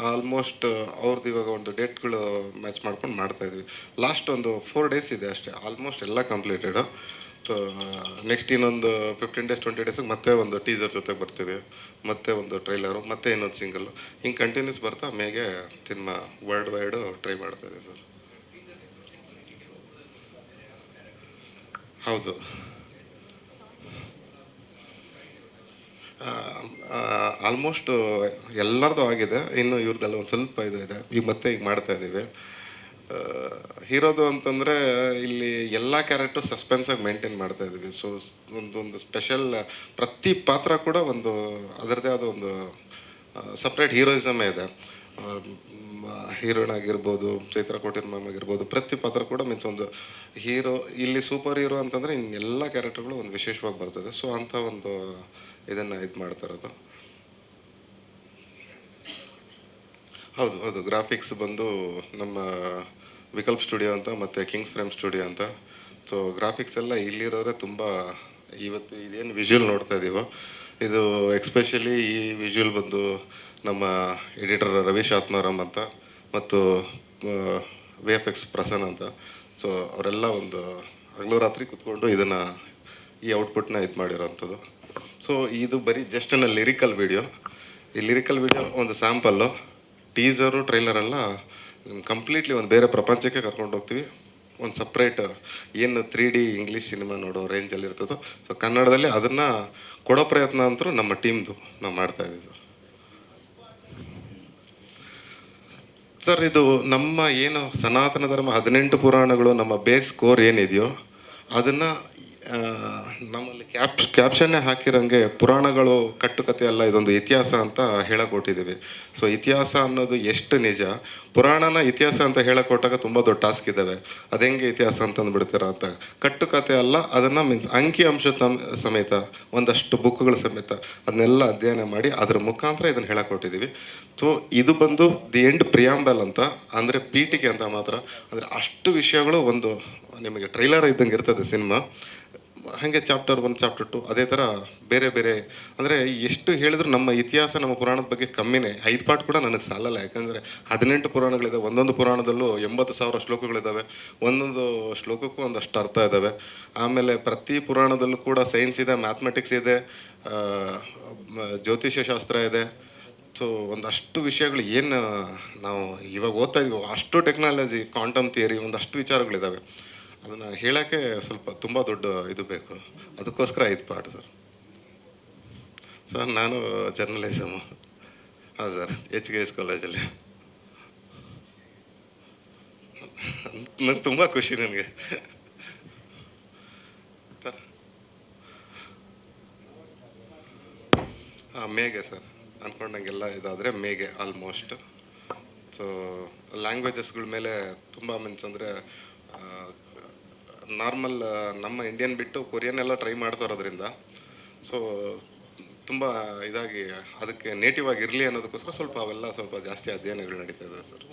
ಆಲ್ಮೋಸ್ಟ್ ಅವ್ರದ್ದು ಇವಾಗ ಒಂದು ಡೇಟ್ಗಳು ಮ್ಯಾಚ್ ಮಾಡ್ಕೊಂಡು ಮಾಡ್ತಾಯಿದ್ವಿ. ಲಾಸ್ಟ್ ಒಂದು 4 ಡೇಸ್ ಇದೆ ಅಷ್ಟೇ. ಆಲ್ಮೋಸ್ಟ್ ಎಲ್ಲ ಕಂಪ್ಲೀಟೆಡು. ಸೊ ನೆಕ್ಸ್ಟ್ ಇನ್ನೊಂದು 15 ಡೇಸ್ 20 ಡೇಸಿಗೆ ಮತ್ತೆ ಒಂದು ಟೀಸರ್ ಜೊತೆ ಬರ್ತೀವಿ, ಮತ್ತೆ ಒಂದು ಟ್ರೈಲರು, ಮತ್ತೆ ಇನ್ನೊಂದು ಸಿಂಗಲ್ಲು, ಹಿಂಗೆ ಕಂಟಿನ್ಯೂಸ್ ಬರ್ತಾ ಮೇಗೆ ಸಿನಿಮಾ ವರ್ಲ್ಡ್ ವೈಡು ಟ್ರೈ ಮಾಡ್ತಾಯಿದೆ ಸರ್. ಹೌದು, ಆಲ್ಮೋಸ್ಟ್ ಎಲ್ಲರದು ಆಗಿದೆ. ಇನ್ನು ಇವ್ರದ್ದೆಲ್ಲ ಒಂದು ಸ್ವಲ್ಪ ಇದು ಇದೆ. ಈಗ ಮತ್ತೆ ಈಗ ಮಾಡ್ತಾಯಿದ್ದೀವಿ. ಹೀರೋದು ಅಂತಂದರೆ ಇಲ್ಲಿ ಎಲ್ಲ ಕ್ಯಾರೆಕ್ಟರ್ ಸಸ್ಪೆನ್ಸಾಗಿ ಮೇಂಟೈನ್ ಮಾಡ್ತಾ ಇದ್ದೀವಿ. ಸೊ ಒಂದು ಸ್ಪೆಷಲ್ ಪ್ರತಿ ಪಾತ್ರ ಕೂಡ ಒಂದು ಅದರದ್ದೇ ಆದ ಒಂದು ಸಪ್ರೇಟ್ ಹೀರೋಯಿಸಮೇ ಇದೆ. ಹೀರೋಯಿನ್ ಆಗಿರ್ಬೋದು, ಚೈತ್ರ ಕೋಟೀರ್ ಮ್ಯಾಮ್ ಆಗಿರ್ಬೋದು, ಪ್ರತಿ ಪಾತ್ರ ಕೂಡ ಮೀನ್ಸ್ ಒಂದು ಹೀರೋ. ಇಲ್ಲಿ ಸೂಪರ್ ಹೀರೋ ಅಂತಂದರೆ ಇನ್ನೆಲ್ಲ ಕ್ಯಾರೆಕ್ಟರ್ಗಳು ಒಂದು ವಿಶೇಷವಾಗಿ ಬರ್ತದೆ. ಸೊ ಅಂಥ ಒಂದು ಇದನ್ನು ಇದು ಮಾಡ್ತಾ ಇರೋದು. ಹೌದು ಗ್ರಾಫಿಕ್ಸ್ ಬಂದು ನಮ್ಮ ವಿಕಲ್ಪ್ ಸ್ಟುಡಿಯೋ ಅಂತ ಮತ್ತು ಕಿಂಗ್ಸ್ ಫ್ರೇಮ್ ಸ್ಟುಡಿಯೋ ಅಂತ. ಸೊ ಗ್ರಾಫಿಕ್ಸ್ ಎಲ್ಲ ಇಲ್ಲಿರೋರೆ ತುಂಬ. ಇವತ್ತು ಇದೇನು ವಿಜುವಲ್ ನೋಡ್ತಾ ಇದ್ದೀವೋ ಇದು ಎಕ್ಸ್ಪೆಷಲಿ ಈ ವಿಜುವಲ್ ಬಂದು ನಮ್ಮ ಎಡಿಟರ್ ರವೀಶ್ ಆತ್ಮಾರಾಮ್ ಅಂತ ಮತ್ತು VFX ಪ್ರಸನ್ನ ಅಂತ. ಸೊ ಅವರೆಲ್ಲ ಒಂದು ಹಗಲು ರಾತ್ರಿ ಕೂತ್ಕೊಂಡು ಇದನ್ನು ಈ ಔಟ್ಪುಟ್ನ ಇದು ಮಾಡಿರೋವಂಥದ್ದು. ಸೊ ಇದು ಬರೀ ಜಸ್ಟ್ ಲಿರಿಕಲ್ ವಿಡಿಯೋ. ಈ ಲಿರಿಕಲ್ ವಿಡಿಯೋ ಒಂದು ಸ್ಯಾಂಪಲ್ಲು. ಟೀಸರು ಟ್ರೈಲರೆಲ್ಲ ಕಂಪ್ಲೀಟ್ಲಿ ಒಂದು ಬೇರೆ ಪ್ರಪಂಚಕ್ಕೆ ಕರ್ಕೊಂಡು ಹೋಗ್ತೀವಿ. ಒಂದು ಸಪ್ರೇಟ್ ಏನು 3D ಇಂಗ್ಲೀಷ್ ಸಿನಿಮಾ ನೋಡೋ ರೇಂಜಲ್ಲಿ ಇರ್ತದೋ ಸೊ ಕನ್ನಡದಲ್ಲಿ ಅದನ್ನು ಕೊಡೋ ಪ್ರಯತ್ನ ಅಂತೂ ನಮ್ಮ ಟೀಮ್ದು ನಾವು ಮಾಡ್ತಾಯಿದ್ದೀವಿ ಸರ್. ಇದು ನಮ್ಮ ಏನು ಸನಾತನ ಧರ್ಮ 18 ಪುರಾಣಗಳು ನಮ್ಮ ಬೇಸ್ ಕೋರ್ ಏನಿದೆಯೋ ಅದನ್ನು ನಮ್ಮಲ್ಲಿ ಕ್ಯಾಪ್ಷನ್ನೇ ಹಾಕಿರೋಂಗೆ ಪುರಾಣಗಳು ಕಟ್ಟುಕತೆ ಅಲ್ಲ, ಇದೊಂದು ಇತಿಹಾಸ ಅಂತ ಹೇಳಕೊಟ್ಟಿದ್ದೀವಿ. ಸೊ ಇತಿಹಾಸ ಅನ್ನೋದು ಎಷ್ಟು ನಿಜ, ಪುರಾಣನ ಇತಿಹಾಸ ಅಂತ ಹೇಳಕೊಟ್ಟಾಗ ತುಂಬ ದೊಡ್ಡ ಟಾಸ್ಕ್ ಇದ್ದಾವೆ. ಅದೆಂಗೆ ಇತಿಹಾಸ ಅಂತಂದುಬಿಡ್ತೀರ ಅಂತ. ಕಟ್ಟುಕತೆ ಅಲ್ಲ, ಅದನ್ನು ಮೀನ್ಸ್ ಅಂಕಿ ಅಂಶ ಸಮೇತ ಒಂದಷ್ಟು ಬುಕ್ಗಳು ಸಮೇತ ಅದನ್ನೆಲ್ಲ ಅಧ್ಯಯನ ಮಾಡಿ ಅದರ ಮುಖಾಂತರ ಇದನ್ನು ಹೇಳಕೊಟ್ಟಿದ್ದೀವಿ. ಸೊ ಇದು ಬಂದು ದಿ ಎಂಡ್ ಪ್ರಿಯಾಂಬಲ್ ಅಂತ, ಅಂದರೆ ಪೀಠಿಕೆ ಅಂತ ಮಾತ್ರ. ಅಂದರೆ ಅಷ್ಟು ವಿಷಯಗಳು ಒಂದು ನಿಮಗೆ ಟ್ರೈಲರ್ ಇದ್ದಂಗೆ ಇರ್ತದೆ ಸಿನಿಮಾ. ಹಾಗೆ ಚಾಪ್ಟರ್ 1 ಚಾಪ್ಟರ್ 2 ಅದೇ ಥರ ಬೇರೆ ಬೇರೆ. ಅಂದರೆ ಎಷ್ಟು ಹೇಳಿದ್ರು ನಮ್ಮ ಇತಿಹಾಸ ನಮ್ಮ ಪುರಾಣದ ಬಗ್ಗೆ ಕಮ್ಮಿನೇ. 5 ಪಾರ್ಟ್ ಕೂಡ ನನಗೆ ಸಾಲಲ್ಲ. ಯಾಕಂದರೆ 18 ಪುರಾಣಗಳಿದೆ. ಒಂದೊಂದು ಪುರಾಣದಲ್ಲೂ 80,000 ಶ್ಲೋಕಗಳಿದ್ದಾವೆ. ಒಂದೊಂದು ಶ್ಲೋಕಕ್ಕೂ ಒಂದಷ್ಟು ಅರ್ಥ ಇದ್ದಾವೆ. ಆಮೇಲೆ ಪ್ರತಿ ಪುರಾಣದಲ್ಲೂ ಕೂಡ ಸೈನ್ಸ್ ಇದೆ, ಮ್ಯಾಥಮೆಟಿಕ್ಸ್ ಇದೆ, ಜ್ಯೋತಿಷ್ಯ ಶಾಸ್ತ್ರ ಇದೆ. ಸೊ ಒಂದಷ್ಟು ವಿಷಯಗಳು ಏನು ನಾವು ಇವಾಗ ಓದ್ತಾ ಇದೀವಿ ಅಷ್ಟು ಟೆಕ್ನಾಲಜಿ, ಕ್ವಾಂಟಮ್ ಥಿಯರಿ, ಒಂದಷ್ಟು ವಿಚಾರಗಳಿದ್ದಾವೆ. ಅದನ್ನು ಹೇಳೋಕ್ಕೆ ಸ್ವಲ್ಪ ತುಂಬ ದೊಡ್ಡ ಇದು ಬೇಕು. ಅದಕ್ಕೋಸ್ಕರ 5 ಪಾರ್ಟ್ ಸರ್. ನಾನು ಜರ್ನಲಿಸಮು. ಹೌದು ಸರ್, HKS ಕಾಲೇಜಲ್ಲಿ. ನಂಗೆ ತುಂಬ ಖುಷಿ ನನಗೆ ಸರ್. ಮೇಗೆ ಸರ್ ಅಂದ್ಕೊಂಡಂಗೆಲ್ಲ ಇದಾದರೆ ಮೇಗೆ ಆಲ್ಮೋಸ್ಟ್. ಸೊ ಲ್ಯಾಂಗ್ವೇಜಸ್ಗಳ ಮೇಲೆ ತುಂಬ ಮೀನ್ಸ್ ಅಂದರೆ ನಾರ್ಮಲ್ ನಮ್ಮ ಇಂಡಿಯನ್ ಬಿಟ್ಟು ಕೊರಿಯನ್ ಎಲ್ಲ ಟ್ರೈ ಮಾಡ್ತಾ ಇರೋದ್ರಿಂದ ಸೊ ತುಂಬ ಇದಾಗಿ ಅದಕ್ಕೆ ನೇಟಿವ್ ಆಗಿ ಇರಲಿ ಅನ್ನೋದಕ್ಕೋಸ್ಕರ ಸ್ವಲ್ಪ ಅವೆಲ್ಲ ಸ್ವಲ್ಪ ಜಾಸ್ತಿ ಅಧ್ಯಯನಗಳು ನಡೀತಾ ಇದೆ ಸರ್.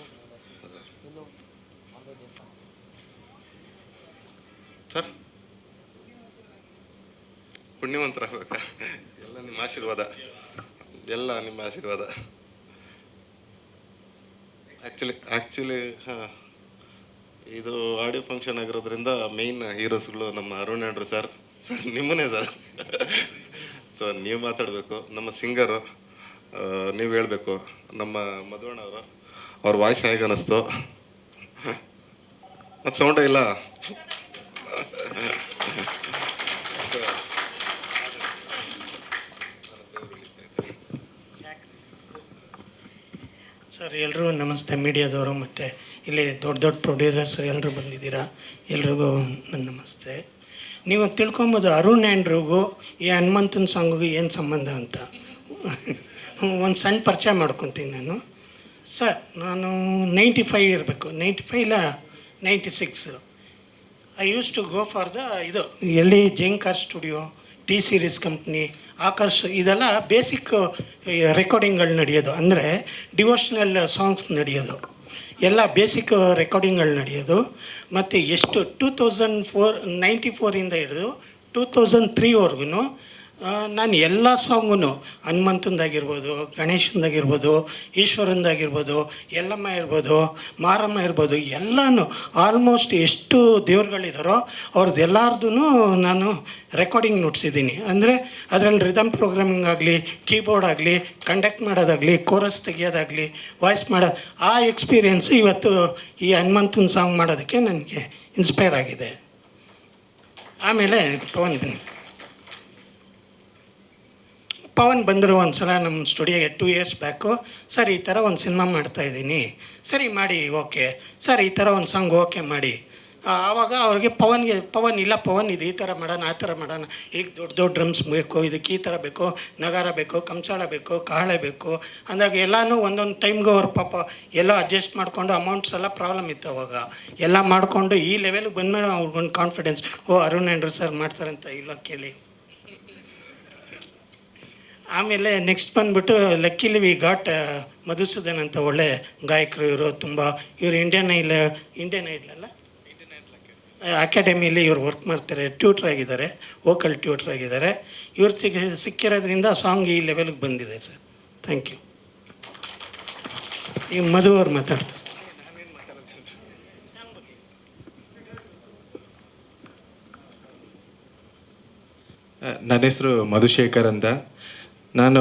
ಸರ್ ಪುಣ್ಯವಂತರಾಗಬೇಕಾ? ಎಲ್ಲ ನಿಮ್ಮ ಆಶೀರ್ವಾದ, ಎಲ್ಲ ನಿಮ್ಮ ಆಶೀರ್ವಾದ. ಆ್ಯಕ್ಚುಲಿ ಇದು ಆಡಿಯೋ ಫಂಕ್ಷನ್ ಆಗಿರೋದ್ರಿಂದ ಮೇಯ್ನ್ ಹೀರೋಸ್ಗಳು ನಮ್ಮ ಅರುಣ್ ಆಂಡ್ರು ಸರ್ ನಿಮ್ಮನ್ನೇ ಸರ್. ಸೊ ನೀವು ಮಾತಾಡಬೇಕು. ನಮ್ಮ ಸಿಂಗರು ನೀವು ಹೇಳಬೇಕು. ನಮ್ಮ ಮಧುವಣ್ಣವರು ಅವ್ರ ವಾಯ್ಸ್ ಹೇಗೆ ಅನ್ನಿಸ್ತು? ಮತ್ತು ಸೌಂಡೇ ಇಲ್ಲ. ಸರ್ ಎಲ್ಲರೂ ನಮಸ್ತೆ, ಮೀಡಿಯಾದವರು ಮತ್ತು ಇಲ್ಲಿ ದೊಡ್ಡ ದೊಡ್ಡ ಪ್ರೊಡ್ಯೂಸರ್ಸ್ ಎಲ್ಲರೂ ಬಂದಿದ್ದೀರಾ, ಎಲ್ರಿಗೂ ನನ್ನ ನಮಸ್ತೆ. ನೀವು ತಿಳ್ಕೊಬೋದು ಅರುಣ್ ಆ್ಯಂಡ್ರಿಗೂ ಈ ಹನುಮಂತನ ಸಾಂಗಿಗೂ ಏನು ಸಂಬಂಧ ಅಂತ. ಒಂದು ಸಣ್ಣ ಪರಿಚಯ ಮಾಡ್ಕೊತೀನಿ ನಾನು. ಸರ್ ನಾನು 95 ಇರಬೇಕು, 95 ಇಲ್ಲ 96. I use to go for ಇದು ಎಲ್ಲಿ Jhankar studio, T Series company, Akash, ಇದೆಲ್ಲ ಬೇಸಿಕ್ ರೆಕಾರ್ಡಿಂಗ್ಗಳು ನಡೆಯೋದು. ಅಂದರೆ ಡಿವೋಷ್ನಲ್ ಸಾಂಗ್ಸ್ ನಡೆಯೋದು, ಎಲ್ಲ ಬೇಸಿಕ್ ರೆಕಾರ್ಡಿಂಗ್ಗಳು ನಡೆಯೋದು. ಮತ್ತು ಎಷ್ಟು 94 ಹಿಡಿದು 2003ವರೆಗೂ ನಾನು ಎಲ್ಲ ಸಾಂಗೂ ಹನುಮಂತಂದಾಗಿರ್ಬೋದು, ಗಣೇಶಂದಾಗಿರ್ಬೋದು, ಈಶ್ವರಂದಾಗಿರ್ಬೋದು, ಎಲ್ಲಮ್ಮ ಇರ್ಬೋದು, ಮಾರಮ್ಮ ಇರ್ಬೋದು, ಎಲ್ಲನೂ ಆಲ್ಮೋಸ್ಟ್ ಎಷ್ಟು ದೇವ್ರುಗಳಿದ್ದಾರೋ ಅವ್ರದ್ದು ಎಲ್ಲರದೂ ನಾನು ರೆಕಾರ್ಡಿಂಗ್ ನುಡ್ಸಿದ್ದೀನಿ. ಅಂದರೆ ಅದರಲ್ಲಿ ರಿದಮ್ ಪ್ರೋಗ್ರಾಮಿಂಗ್ ಆಗಲಿ, ಕೀಬೋರ್ಡ್ ಆಗಲಿ, ಕಂಡಕ್ಟ್ ಮಾಡೋದಾಗಲಿ, ಕೋರಸ್ ತೆಗಿಯೋದಾಗಲಿ, ವಾಯ್ಸ್ ಮಾಡೋದು, ಆ ಎಕ್ಸ್ಪೀರಿಯೆನ್ಸು ಇವತ್ತು ಈ ಹನುಮಂತನ ಸಾಂಗ್ ಮಾಡೋದಕ್ಕೆ ನನಗೆ ಇನ್ಸ್ಪೈರ್ ಆಗಿದೆ. ಆಮೇಲೆ ಪವನ್ ಬಂದರು ಒಂದು ಸಲ ನಮ್ಮ ಸ್ಟುಡಿಯೋಗೆ 2 years ಬ್ಯಾಕು. ಸರ್ ಈ ಥರ ಒಂದು ಸಿನಿಮಾ ಮಾಡ್ತಾಯಿದ್ದೀನಿ, ಸರಿ ಮಾಡಿ, ಓಕೆ ಸರ್ ಈ ಥರ ಒಂದು ಸಾಂಗ್ ಓಕೆ ಮಾಡಿ. ಆವಾಗ ಅವ್ರಿಗೆ ಪವನ್ ಇಲ್ಲ ಪವನ್ ಇದು ಈ ಥರ ಮಾಡೋಣ, ಆ ಥರ ಮಾಡೋಣ, ಈಗ ದೊಡ್ಡ ದೊಡ್ಡ ಡ್ರಮ್ಸ್ ಬೇಕು, ಇದಕ್ಕೆ ಈ ಥರ ಬೇಕು, ನಗಾರ ಬೇಕು, ಕಂಸಾಳ ಬೇಕು, ಕಾಳೆ ಬೇಕು ಅಂದಾಗ ಎಲ್ಲನೂ ಒಂದೊಂದು ಟೈಮ್ಗೆ ಅವ್ರ ಪಾಪ ಎಲ್ಲ ಅಡ್ಜಸ್ಟ್ ಮಾಡಿಕೊಂಡು ಅಮೌಂಟ್ಸ್ ಎಲ್ಲ ಪ್ರಾಬ್ಲಮ್ ಇತ್ತು. ಅವಾಗ ಎಲ್ಲ ಮಾಡಿಕೊಂಡು ಈ ಲೆವೆಲ್ಗೆ ಬಂದಮೇಲೆ ಅವ್ರಿಗೊಂದು ಕಾನ್ಫಿಡೆನ್ಸ್, ಅರುಣ್ ಆ್ಯಂಡ್ರು ಸರ್ ಮಾಡ್ತಾರಂತ ಇಲ್ಲ ಕೇಳಿ. ಆಮೇಲೆ ನೆಕ್ಸ್ಟ್ ಬಂದುಬಿಟ್ಟು ಲಕ್ಕಿಲಿ ವಿ ಗಾಟ್ ಮಧುಸೂದನ್ ಅಂತ ಒಳ್ಳೆ ಗಾಯಕರು ಇವರು. ತುಂಬ ಇವರು ಇಂಡಿಯನ್ ಐಡ್ಲಲ್ಲ ಅಕಾಡೆಮಿಯಲ್ಲಿ ಇವ್ರು ವರ್ಕ್ ಮಾಡ್ತಾರೆ, ಟ್ಯೂಟ್ರ್ ಆಗಿದ್ದಾರೆ, ವೋಕಲ್ ಟ್ಯೂಟ್ರ್ ಆಗಿದ್ದಾರೆ. ಇವ್ರು ಸಿಕ್ಕಿರೋದ್ರಿಂದ ಸಾಂಗ್ ಈ ಲೆವೆಲ್ಗೆ ಬಂದಿದೆ ಸರ್. Thank you. ಈಗ ಮಧು ಅವ್ರು ಮಾತಾಡ್ತಾರೆ. ನನ್ನ ಹೆಸರು ಮಧುಶೇಖರ್ ಅಂತ. ನಾನು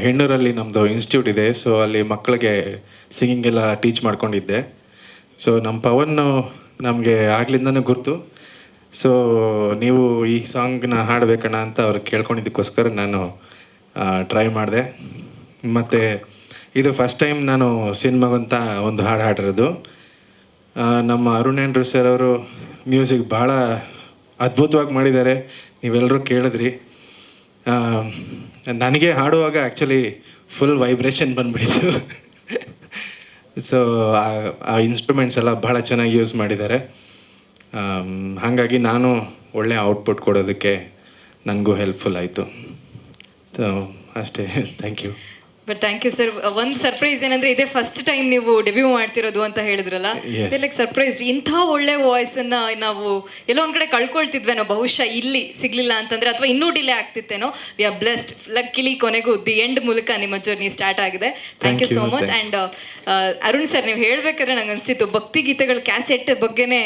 ಹೆಣ್ಣೂರಲ್ಲಿ ನಮ್ಮದು ಇನ್ಸ್ಟಿಟ್ಯೂಟ್ ಇದೆ, ಸೊ ಅಲ್ಲಿ ಮಕ್ಕಳಿಗೆ ಸಿಂಗಿಂಗ್ ಎಲ್ಲ ಟೀಚ್ ಮಾಡ್ಕೊಂಡಿದ್ದೆ. ಸೊ ನಮ್ಮ ಪವನ್ನು ನಮಗೆ ಆಗ್ಲಿಂದನೂ ಗುರ್ತು. ಸೊ ನೀವು ಈ ಸಾಂಗ್ನ ಹಾಡಬೇಕಣ್ಣ ಅಂತ ಅವ್ರು ಕೇಳ್ಕೊಂಡಿದ್ದಕ್ಕೋಸ್ಕರ ನಾನು ಟ್ರೈ ಮಾಡಿದೆ. ಮತ್ತು ಇದು ಫಸ್ಟ್ ಟೈಮ್ ನಾನು ಸಿನಿಮಾಗಂತ ಒಂದು ಹಾಡು ಹಾಡಿರೋದು. ನಮ್ಮ ಅರುಣ್ ಆ್ಯಂಡ್ರು ಸರ್ ಅವರು ಮ್ಯೂಸಿಕ್ ಭಾಳ ಅದ್ಭುತವಾಗಿ ಮಾಡಿದ್ದಾರೆ, ನೀವೆಲ್ಲರೂ ಕೇಳಿದ್ರಿ. ನನಗೆ ಹಾಡುವಾಗ ಆ್ಯಕ್ಚುಲಿ ಫುಲ್ ವೈಬ್ರೇಷನ್ ಬಂದುಬಿಟ್ಟಿತ್ತು. ಸೊ ಆ ಇನ್ಸ್ಟ್ರೂಮೆಂಟ್ಸ್ ಎಲ್ಲ ಭಾಳ ಚೆನ್ನಾಗಿ ಯೂಸ್ ಮಾಡಿದ್ದಾರೆ. ಹಾಗಾಗಿ ನಾನು ಒಳ್ಳೆಯ ಔಟ್ಪುಟ್ ಕೊಡೋದಕ್ಕೆ ನನಗೂ ಹೆಲ್ಪ್ಫುಲ್ ಆಯಿತು. ಸೊ ಅಷ್ಟೇ, thank you. But thank you sir. ಒಂದು ಸರ್ಪ್ರೈಸ್ ಏನಂದ್ರೆ ಇದೇ ಫಸ್ಟ್ ಟೈಮ್ ನೀವು ಡೆಬ್ಯೂ ಮಾಡ್ತಿರೋದು ಅಂತ ಹೇಳಿದ್ರಲ್ಲ, ಲೈಕ್ ಸರ್ಪ್ರೈಸ್. ಇಂಥ ಒಳ್ಳೆ ವಾಯ್ಸನ್ನು ನಾವು ಎಲ್ಲೋ ಒಂದು ಕಡೆ ಕಳ್ಕೊಳ್ತಿದ್ವೇನೋ ಬಹುಶಃ ಇಲ್ಲಿ ಸಿಗಲಿಲ್ಲ ಅಂತಂದರೆ, ಅಥವಾ ಇನ್ನೂ ಡಿಲೇ ಆಗ್ತಿತ್ತೇನೋ. We are blessed. ಲಕ್ಕಿಲಿ ಕೊನೆಗೂ ದಿ ಎಂಡ್ ಮೂಲಕ ನಿಮ್ಮ ಜರ್ನಿ ಸ್ಟಾರ್ಟ್ ಆಗಿದೆ. Thank you so much. And Arun sir, ನೀವು ಹೇಳ್ಬೇಕಾದ್ರೆ ನಂಗೆ ಅನಿಸ್ತಿತ್ತು ಭಕ್ತಿ ಗೀತೆಗಳ ಕ್ಯಾಸೆಟ್ ಬಗ್ಗೆನೇ,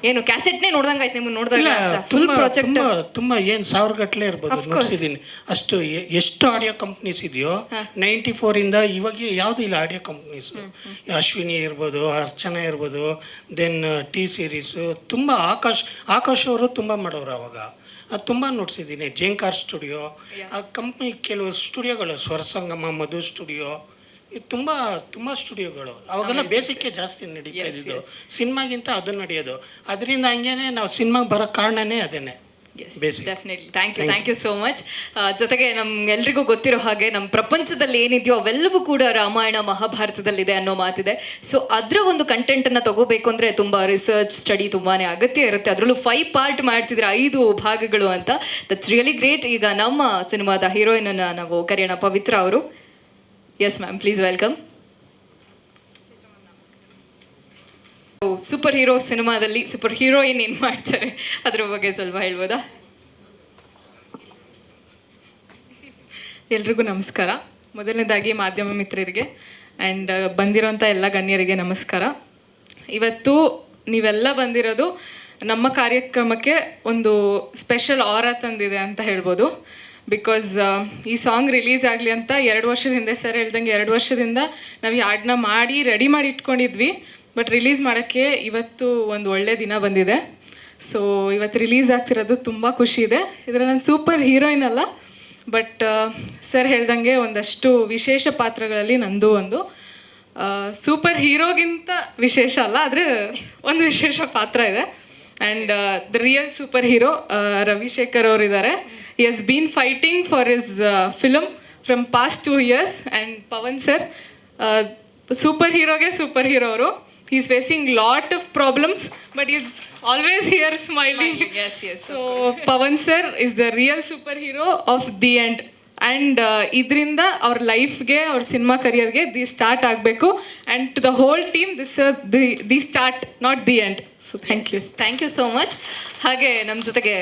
ಏನು ಕ್ಯಾಸೆಟ್ನೇ ನೋಡ್ದಂಗೆ ಆಯ್ತು ನಿಮ್ಗೆ ನೋಡಿದಾಗ. ಫುಲ್ ಪ್ರಾಜೆಕ್ಟ್ ತುಂಬ ಏನು 1000 ಗಟ್ಟಲೆ ಇರ್ಬೋದು ನೋಡ್ಸಿದ್ದೀನಿ. ಅಷ್ಟು ಎಷ್ಟು ಆಡಿಯೋ ಕಂಪ್ನೀಸ್ ಇದೆಯೋ 94ಇಂದ ಇವಾಗ ಯಾವುದು ಇಲ್ಲ ಆಡಿಯೋ ಕಂಪ್ನೀಸು. ಅಶ್ವಿನಿ ಇರ್ಬೋದು, ಅರ್ಚನಾ ಇರ್ಬೋದು, ದೆನ್ ಟಿ ಸೀರೀಸು, ತುಂಬ ಆಕಾಶ್ ಅವರು ತುಂಬ ಮಾಡೋರು ಅವಾಗ. ಅದು ತುಂಬ ನೋಡ್ಸಿದ್ದೀನಿ. ಜೈಂಕಾರ್ ಸ್ಟುಡಿಯೋ, ಆ ಕಂಪ್ನಿ ಕೆಲವು ಸ್ಟುಡಿಯೋಗಳು, ಸ್ವರಸಂಗಮ, ಮಧು ಸ್ಟುಡಿಯೋ, ಇದು ತುಂಬ ಸ್ಟುಡಿಯೋಗಳು. ಅವಾಗೆಲ್ಲ ಬೇಸಿಕ್ಕೆ ಜಾಸ್ತಿ ನಡೀತಾ ಇದ್ದಿದ್ದು, ಸಿನಿಮಾಗಿಂತ ಅದು ನಡೆಯೋದು. ಅದರಿಂದ ಹಂಗೇನೆ ನಾವು ಸಿನಿಮಾಗೆ ಬರೋ ಕಾರಣನೇ ಅದೇನೆ. Basic. Definitely thank you so much. ಜೊತೆಗೆ ನಮ್ಗೆಲ್ರಿಗೂ ಗೊತ್ತಿರೋ ಹಾಗೆ ನಮ್ಮ ಪ್ರಪಂಚದಲ್ಲಿ ಏನಿದೆಯೋ ಅವೆಲ್ಲವೂ ಕೂಡ ರಾಮಾಯಣ ಮಹಾಭಾರತದಲ್ಲಿದೆ ಅನ್ನೋ ಮಾತಿದೆ. ಸೊ ಅದರ ಒಂದು ಕಂಟೆಂಟನ್ನು ತಗೋಬೇಕು ಅಂದರೆ ತುಂಬ ರಿಸರ್ಚ್ ಸ್ಟಡಿ ತುಂಬಾ ಅಗತ್ಯ ಇರುತ್ತೆ. ಅದರಲ್ಲೂ 5 ಪಾರ್ಟ್ ಮಾಡ್ತಿದ್ರೆ 5 ಭಾಗಗಳು ಅಂತ. That's really great. ಈಗ ನಮ್ಮ ಸಿನಿಮಾದ ಹೀರೋಯಿನನ್ನು ನಾವು ಕರೆಯೋಣ, ಪವಿತ್ರ ಅವರು. Yes ma'am, please welcome. Super hero ಸಿನಿಮಾದಲ್ಲಿ ಸೂಪರ್ ಹೀರೋಯಿನ್ ಏನು ಮಾಡ್ತಾರೆ ಅದ್ರ ಬಗ್ಗೆ ಸ್ವಲ್ಪ ಹೇಳ್ಬೋದಾ? ಎಲ್ರಿಗೂ ನಮಸ್ಕಾರ. ಮೊದಲನೇದಾಗಿ ಮಾಧ್ಯಮ ಮಿತ್ರರಿಗೆ ಆ್ಯಂಡ್ ಬಂದಿರೋಂಥ ಎಲ್ಲ ಗಣ್ಯರಿಗೆ ನಮಸ್ಕಾರ. ಇವತ್ತು ನೀವೆಲ್ಲ ಬಂದಿರೋದು ನಮ್ಮ ಕಾರ್ಯಕ್ರಮಕ್ಕೆ ಒಂದು ಸ್ಪೆಷಲ್ ಆರಾ ತಂದಿದೆ ಅಂತ ಹೇಳ್ಬೋದು. ಬಿಕಾಸ್ ಈ ಸಾಂಗ್ ರಿಲೀಸ್ ಆಗಲಿ ಅಂತ 2 ವರ್ಷದ ಹಿಂದೆ ಸರ್ ಹೇಳ್ದಂಗೆ 2 ವರ್ಷದಿಂದ ನಾವು ಈ ಹಾಡನ್ನ ಮಾಡಿ ರೆಡಿ ಮಾಡಿ ಇಟ್ಕೊಂಡಿದ್ವಿ. ಬಟ್ ರಿಲೀಸ್ ಮಾಡೋಕ್ಕೆ ಇವತ್ತು ಒಂದು ಒಳ್ಳೆ ದಿನ ಬಂದಿದೆ. ಸೊ ಇವತ್ತು ರಿಲೀಸ್ ಆಗ್ತಿರೋದು ತುಂಬ ಖುಷಿ ಇದೆ. ಇದರಲ್ಲಿ ನಾನು ಸೂಪರ್ ಹೀರೋಯಿನ್ ಅಲ್ಲ, ಬಟ್ ಸರ್ ಹೇಳ್ದಂಗೆ ಒಂದಷ್ಟು ವಿಶೇಷ ಪಾತ್ರಗಳಲ್ಲಿ ನಂದು ಒಂದು ಸೂಪರ್ ಹೀರೋಗಿಂತ ವಿಶೇಷ ಅಲ್ಲ, ಆದರೆ ಒಂದು ವಿಶೇಷ ಪಾತ್ರ ಇದೆ. And the real super hero Ravishekar ಅವರಿದ್ದಾರೆ. He has been fighting for his film from past 2 years. And Pavan sir super ಹೀರೋಗೆ ಸೂಪರ್ ಹೀರೋ ಅವರು. He is facing lot of problems, but he is always here smiling. Yes, So Pawan sir is the real superhero of the end. And ಇದರಿಂದ ಅವ್ರ ಲೈಫ್ಗೆ ಅವ್ರ cinema ಕರಿಯರ್ಗೆ the start ಆಗಬೇಕು. And to the whole team the start, not the end. So thank you so much. ಹಾಗೆ ನಮ್ಮ ಜೊತೆಗೆ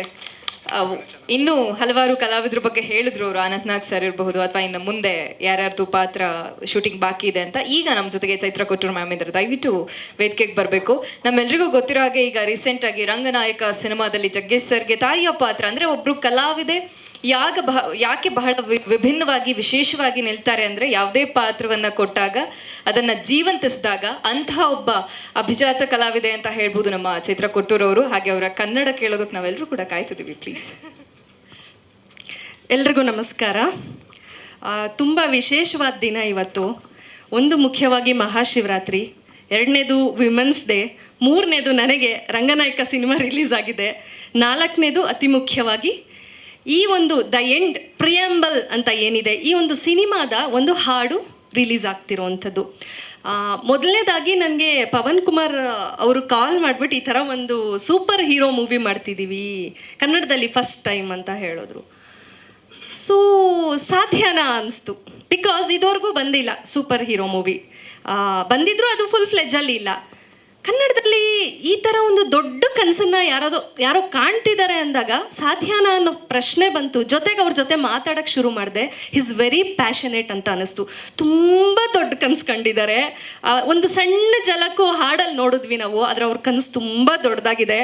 ಇನ್ನೂ ಹಲವಾರು ಕಲಾವಿದ್ರ ಬಗ್ಗೆ ಹೇಳಿದ್ರು ಅವರು. ಅನಂತ್ನಾಗ್ ಸರ್ ಇರಬಹುದು, ಅಥವಾ ಇನ್ನು ಮುಂದೆ ಯಾರ್ಯಾರ್ದು ಪಾತ್ರ ಶೂಟಿಂಗ್ ಬಾಕಿ ಇದೆ ಅಂತ. ಈಗ ನಮ್ಮ ಜೊತೆಗೆ ಚೈತ್ರ ಕೊಟ್ಟೂರು ಮ್ಯಾಮ್ ಇದ್ದಾರೆ. ದಯವಿಟ್ಟು ವೇದಿಕೆಗೆ ಬರಬೇಕು. ನಮ್ಮೆಲ್ರಿಗೂ ಗೊತ್ತಿರೋ ಹಾಗೆ ಈಗ ರೀಸೆಂಟಾಗಿ ರಂಗನಾಯಕ ಸಿನಿಮಾದಲ್ಲಿ ಜಗ್ಗೇಶ್ ಸರ್ಗೆ ತಾಯಿಯ ಪಾತ್ರ ಅಂದರೆ ಒಬ್ಬರು ಕಲಾವಿದೆ ಯಾಕೆ ಬಹಳ ವಿಭಿನ್ನವಾಗಿ ವಿಶೇಷವಾಗಿ ನಿಲ್ತಾರೆ ಅಂದರೆ ಯಾವುದೇ ಪಾತ್ರವನ್ನು ಕೊಟ್ಟಾಗ ಅದನ್ನು ಜೀವಂತಿಸಿದಾಗ ಅಂತಹ ಒಬ್ಬ ಅಭಿಜಾತ ಕಲಾವಿದೆ ಅಂತ ಹೇಳ್ಬೋದು ನಮ್ಮ ಚೈತ್ರ ಕೊಟ್ಟೂರವರು. ಹಾಗೆ ಅವರ ಕನ್ನಡ ಕೇಳೋದಕ್ಕೆ ನಾವೆಲ್ಲರೂ ಕೂಡ ಕಾಯ್ತಿದ್ದೀವಿ. ಪ್ಲೀಸ್. ಎಲ್ರಿಗೂ ನಮಸ್ಕಾರ. ತುಂಬ ವಿಶೇಷವಾದ ದಿನ ಇವತ್ತು. ಒಂದು ಮುಖ್ಯವಾಗಿ ಮಹಾಶಿವರಾತ್ರಿ, 2ನೇದು ವಿಮೆನ್ಸ್ ಡೇ, 3ನೇದು ನನಗೆ ರಂಗನಾಯಕ ಸಿನಿಮಾ ರಿಲೀಸ್ ಆಗಿದೆ, 4ನೇದು ಅತಿ ಮುಖ್ಯವಾಗಿ ಈ ಒಂದು ದ ಎಂಡ್ ಪ್ರಿಯಂಬಲ್ ಅಂತ ಏನಿದೆ, ಈ ಒಂದು ಸಿನಿಮಾದ ಒಂದು ಹಾಡು ರಿಲೀಸ್ ಆಗ್ತಿರೋವಂಥದ್ದು. ಮೊದಲನೇದಾಗಿ ನನಗೆ ಪವನ್ ಕುಮಾರ್ ಅವರು ಕಾಲ್ ಮಾಡಿಬಿಟ್ಟು ಈ ಥರ ಒಂದು ಸೂಪರ್ ಹೀರೋ ಮೂವಿ ಮಾಡ್ತಿದ್ದೀವಿ ಕನ್ನಡದಲ್ಲಿ ಫಸ್ಟ್ ಟೈಮ್ ಅಂತ ಹೇಳಿದ್ರು. ಸೊ ಸಾಧ್ಯನಾ ಅನಿಸ್ತು. ಬಿಕಾಸ್ ಇದುವರೆಗೂ ಬಂದಿಲ್ಲ ಸೂಪರ್ ಹೀರೋ ಮೂವಿ. ಬಂದಿದ್ರು ಅದು ಫುಲ್ ಫ್ಲೆಜ್ಜಲ್ಲಿ ಇಲ್ಲ. ಕನ್ನಡದಲ್ಲಿ ಈ ಥರ ಒಂದು ದೊಡ್ಡ ಕನಸನ್ನು ಯಾರೋ ಕಾಣ್ತಿದ್ದಾರೆ ಅಂದಾಗ ಸಾಧ್ಯನಾ ಅನ್ನೋ ಪ್ರಶ್ನೆ ಬಂತು. ಜೊತೆಗೆ ಅವ್ರ ಜೊತೆ ಮಾತಾಡೋಕ್ಕೆ ಶುರು ಮಾಡಿದೆ. ಈಸ್ ವೆರಿ ಪ್ಯಾಷನೇಟ್ ಅಂತ ಅನ್ನಿಸ್ತು. ತುಂಬ ದೊಡ್ಡ ಕನಸು ಕಂಡಿದ್ದಾರೆ. ಒಂದು ಸಣ್ಣ ಜಲಕ್ಕೂ ಹಾಡಲ್ಲಿ ನೋಡಿದ್ವಿ ನಾವು, ಆದರೆ ಅವ್ರ ಕನಸು ತುಂಬ ದೊಡ್ಡದಾಗಿದೆ.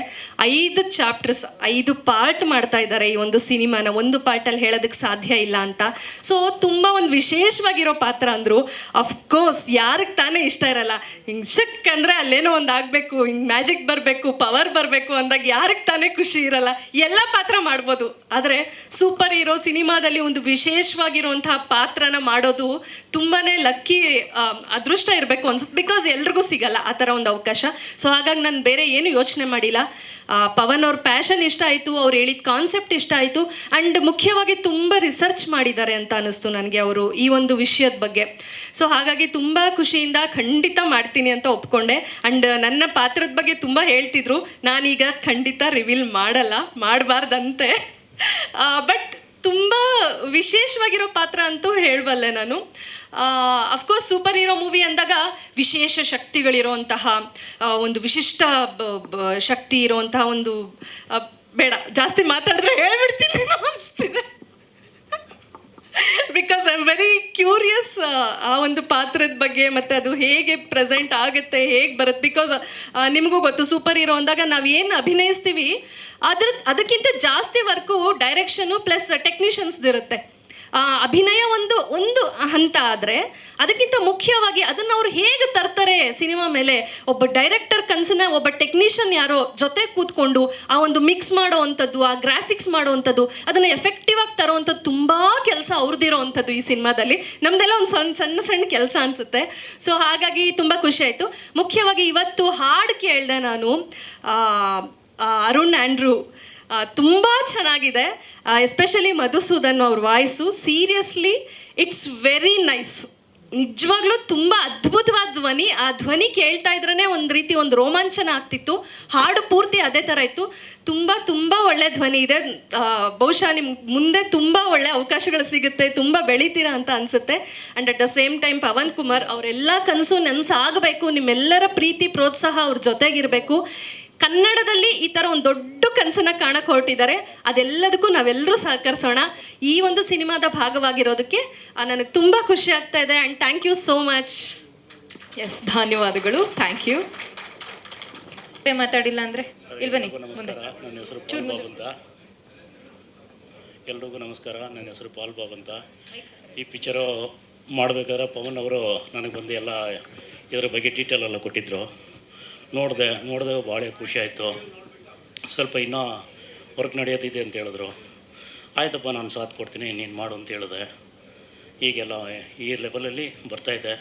5 ಚಾಪ್ಟರ್ಸ್, 5 ಪಾರ್ಟ್ ಮಾಡ್ತಾ ಇದ್ದಾರೆ ಈ ಒಂದು ಸಿನಿಮಾನ. ಒಂದು ಪಾರ್ಟಲ್ಲಿ ಹೇಳೋದಕ್ಕೆ ಸಾಧ್ಯ ಇಲ್ಲ ಅಂತ. ಸೊ ತುಂಬ ಒಂದು ವಿಶೇಷವಾಗಿರೋ ಪಾತ್ರ ಅಂದರು. ಅಫ್ಕೋರ್ಸ್ ಯಾರಿಗೆ ತಾನೇ ಇಷ್ಟ ಇರಲ್ಲ. ಹಿಂಗೆ ಶಕ್ ಅಂದರೆ ಅಲ್ಲೇನೋ ಒಂದು ಆಗಬೇಕು, ಹಿಂಗೆ ಮ್ಯಾಜಿಕ್ ಬರಬೇಕು, ಪವರ್ ಬರಬೇಕು ಅಂದಾಗ ಯಾರಿಗೆ ತಾನೇ ಖುಷಿ ಇರಲ್ಲ. ಎಲ್ಲ ಪಾತ್ರ ಮಾಡ್ಬೋದು, ಆದರೆ ಸೂಪರ್ ಹೀರೋ ಸಿನಿಮಾದಲ್ಲಿ ಒಂದು ವಿಶೇಷವಾಗಿರುವಂತಹ ಪಾತ್ರನ ಮಾಡೋದು ತುಂಬಾ ಲಕ್ಕಿ, ಅದೃಷ್ಟ ಇರಬೇಕು ಅನ್ಸುತ್ತೆ. ಬಿಕಾಸ್ ಎಲ್ರಿಗೂ ಸಿಗಲ್ಲ ಆ ಥರ ಒಂದು ಅವಕಾಶ. ಸೊ ಹಾಗಾಗಿ ನಾನು ಬೇರೆ ಏನು ಯೋಚನೆ ಮಾಡಿಲ್ಲ. ಪವನ್ ಅವ್ರ ಪ್ಯಾಷನ್ ಇಷ್ಟ ಆಯಿತು, ಅವ್ರು ಹೇಳಿದ ಕಾನ್ಸೆಪ್ಟ್ ಇಷ್ಟ ಆಯಿತು. ಆ್ಯಂಡ್ ಮುಖ್ಯವಾಗಿ ತುಂಬ ರಿಸರ್ಚ್ ಮಾಡಿದ್ದಾರೆ ಅಂತ ಅನ್ನಿಸ್ತು ನನಗೆ ಅವರು ಈ ಒಂದು ವಿಷಯದ ಬಗ್ಗೆ. ಸೊ ಹಾಗಾಗಿ ತುಂಬ ಖುಷಿಯಿಂದ ಖಂಡಿತ ಮಾಡ್ತೀನಿ ಅಂತ ಒಪ್ಕೊಂಡೆ. ಆ್ಯಂಡ್ ನನ್ನ ಪಾತ್ರದ ಬಗ್ಗೆ ತುಂಬ ಹೇಳ್ತಿದ್ರು. ನಾನೀಗ ಖಂಡಿತ ರಿವೀಲ್ ಮಾಡಲ್ಲ, ಮಾಡಬಾರ್ದಂತೆ. ಬಟ್ ತುಂಬ ವಿಶೇಷವಾಗಿರೋ ಪಾತ್ರ ಅಂತೂ ಹೇಳಬಲ್ಲೆ ನಾನು. ಅಫ್ಕೋರ್ಸ್ ಸೂಪರ್ ಹೀರೋ ಮೂವಿ ಅಂದಾಗ ವಿಶೇಷ ಶಕ್ತಿಗಳಿರೋಂತಹ ಒಂದು ವಿಶಿಷ್ಟ ಶಕ್ತಿ ಇರೋವಂತಹ ಒಂದು, ಬೇಡ ಜಾಸ್ತಿ ಮಾತಾಡಿದ್ರೆ ಹೇಳ್ಬಿಡ್ತೀನಿ ಅನಿಸ್ತಿದೆ. Because I am very curious ಆ ಒಂದು ಪಾತ್ರದ ಬಗ್ಗೆ, ಮತ್ತು ಅದು ಹೇಗೆ ಪ್ರೆಸೆಂಟ್ ಆಗುತ್ತೆ, ಹೇಗೆ ಬರುತ್ತೆ. ಬಿಕಾಸ್ ನಿಮಗೂ ಗೊತ್ತು, ಸೂಪರ್ ಹೀರೋ ಅಂದಾಗ ನಾವು ಏನು ಅಭಿನಯಿಸ್ತೀವಿ ಅದಕ್ಕಿಂತ ಜಾಸ್ತಿ ವರ್ಕು ಡೈರೆಕ್ಷನು ಪ್ಲಸ್ ಟೆಕ್ನಿಷಿಯನ್ಸ್ದಿರುತ್ತೆ. ಅಭಿನಯ ಒಂದು ಹಂತ ಆದರೆ ಅದಕ್ಕಿಂತ ಮುಖ್ಯವಾಗಿ ಅದನ್ನು ಅವ್ರು ಹೇಗೆ ತರ್ತಾರೆ ಸಿನಿಮಾ ಮೇಲೆ. ಒಬ್ಬ ಡೈರೆಕ್ಟರ್ ಕನಸನ್ನ ಒಬ್ಬ ಟೆಕ್ನಿಷಿಯನ್ ಯಾರೋ ಜೊತೆ ಕೂತ್ಕೊಂಡು ಆ ಒಂದು ಮಿಕ್ಸ್ ಮಾಡೋ ಅಂಥದ್ದು, ಆ ಗ್ರಾಫಿಕ್ಸ್ ಮಾಡೋ ಅಂಥದ್ದು, ಅದನ್ನು ಎಫೆಕ್ಟಿವ್ ಆಗಿ ತರೋವಂಥದ್ದು ತುಂಬ ಕೆಲಸ ಅವ್ರದ್ದಿರೋ ಅಂಥದ್ದು ಈ ಸಿನಿಮಾದಲ್ಲಿ. ನಮ್ಮದೆಲ್ಲ ಒಂದು ಸಣ್ಣ ಕೆಲಸ ಅನಿಸುತ್ತೆ. ಸೊ ಹಾಗಾಗಿ ತುಂಬ ಖುಷಿ ಆಯಿತು. ಮುಖ್ಯವಾಗಿ ಇವತ್ತು ಹಾಡು ಕೇಳಿದೆ ನಾನು, ಅರುಣ್ ಆ್ಯಂಡ್ರೂ ತುಂಬ ಚೆನ್ನಾಗಿದೆ, ಎಸ್ಪೆಷಲಿ ಮಧುಸೂದನ್ ಅವ್ರ voice. Seriously it's very nice. ನಿಜವಾಗ್ಲೂ ತುಂಬ ಅದ್ಭುತವಾದ ಧ್ವನಿ. ಆ ಧ್ವನಿ ಕೇಳ್ತಾ ಇದ್ರೇ ಒಂದು ರೀತಿ ಒಂದು ರೋಮಾಂಚನ ಆಗ್ತಿತ್ತು. ಹಾಡು ಪೂರ್ತಿ ಅದೇ ಥರ ಇತ್ತು. ತುಂಬ ತುಂಬ ಒಳ್ಳೆ ಧ್ವನಿ ಇದೆ. ಬಹುಶಃ ನಿಮ್ಗೆ ಮುಂದೆ ತುಂಬ ಒಳ್ಳೆ ಅವಕಾಶಗಳು ಸಿಗುತ್ತೆ, ತುಂಬ ಬೆಳಿತೀರಾ ಅಂತ ಅನಿಸುತ್ತೆ. And at the same time Pavan Kumar ಅವರೆಲ್ಲ ಕನಸು ನನಸಾಗಬೇಕು, ನಿಮ್ಮೆಲ್ಲರ ಪ್ರೀತಿ ಪ್ರೋತ್ಸಾಹ ಅವ್ರ ಜೊತೆಗಿರಬೇಕು. ಕನ್ನಡದಲ್ಲಿ ಈ ಥರ ಒಂದು ದೊಡ್ಡ ಕನಸನ್ನು ಕಾಣಕ್ಕೆ ಹೊರಟಿದ್ದಾರೆ. ಅದೆಲ್ಲದಕ್ಕೂ ನಾವೆಲ್ಲರೂ ಸಹಕರಿಸೋಣ. ಈ ಒಂದು ಸಿನಿಮಾದ ಭಾಗವಾಗಿರೋದಕ್ಕೆ ನನಗೆ ತುಂಬ ಖುಷಿ ಆಗ್ತಾ ಇದೆ. And thank you so much. Yes, ಧನ್ಯವಾದಗಳು. Thank you. ಮಾತಾಡಿಲ್ಲ ಅಂದರೆ ಇಲ್ಲಿ ಬನ್ನಿ. ನಮಸ್ಕಾರ, ನನ್ನ ಹೆಸರು ಪಾಲ್ ಬಾಬ್ ಅಂತ. ಎಲ್ರಿಗೂ ನಮಸ್ಕಾರ, ನನ್ನ ಹೆಸರು ಪಾಲ್ ಬಾಬ್ ಅಂತ. ಈ ಪಿಕ್ಚರು ಮಾಡಬೇಕಾದ್ರೆ ಪವನ್ ಅವರು ನನಗೆ ಬಂದು ಎಲ್ಲ ಇದರ ಬಗ್ಗೆ ಡೀಟೇಲ್ ಎಲ್ಲ ಕೊಟ್ಟಿದ್ದರು. ನೋಡಿದೆ ಭಾಳ ಖುಷಿ ಆಯಿತು. ಸ್ವಲ್ಪ ಇನ್ನೂ ವರ್ಕ್ ನಡೆಯೋದಿದೆ ಅಂತ ಹೇಳಿದ್ರು. ಆಯ್ತಪ್ಪ, ನಾನು ಸಾಥ್ ಕೊಡ್ತೀನಿ, ನೀನು ಮಾಡು ಅಂತ ಹೇಳಿದೆ. ಈಗೆಲ್ಲ ಈ ಲೆವೆಲಲ್ಲಿ ಬರ್ತಾಯಿದೆ.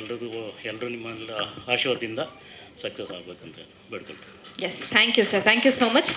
ಎಲ್ಲರೂ ನಿಮ್ಮೆಲ್ಲ ಆಶೀರ್ವಾದದಿಂದ ಸಕ್ಸಸ್ ಆಗಬೇಕಂತ ಬೇಡ್ಕೊಳ್ತೀನಿ. Yes, thank you sir, thank you so much.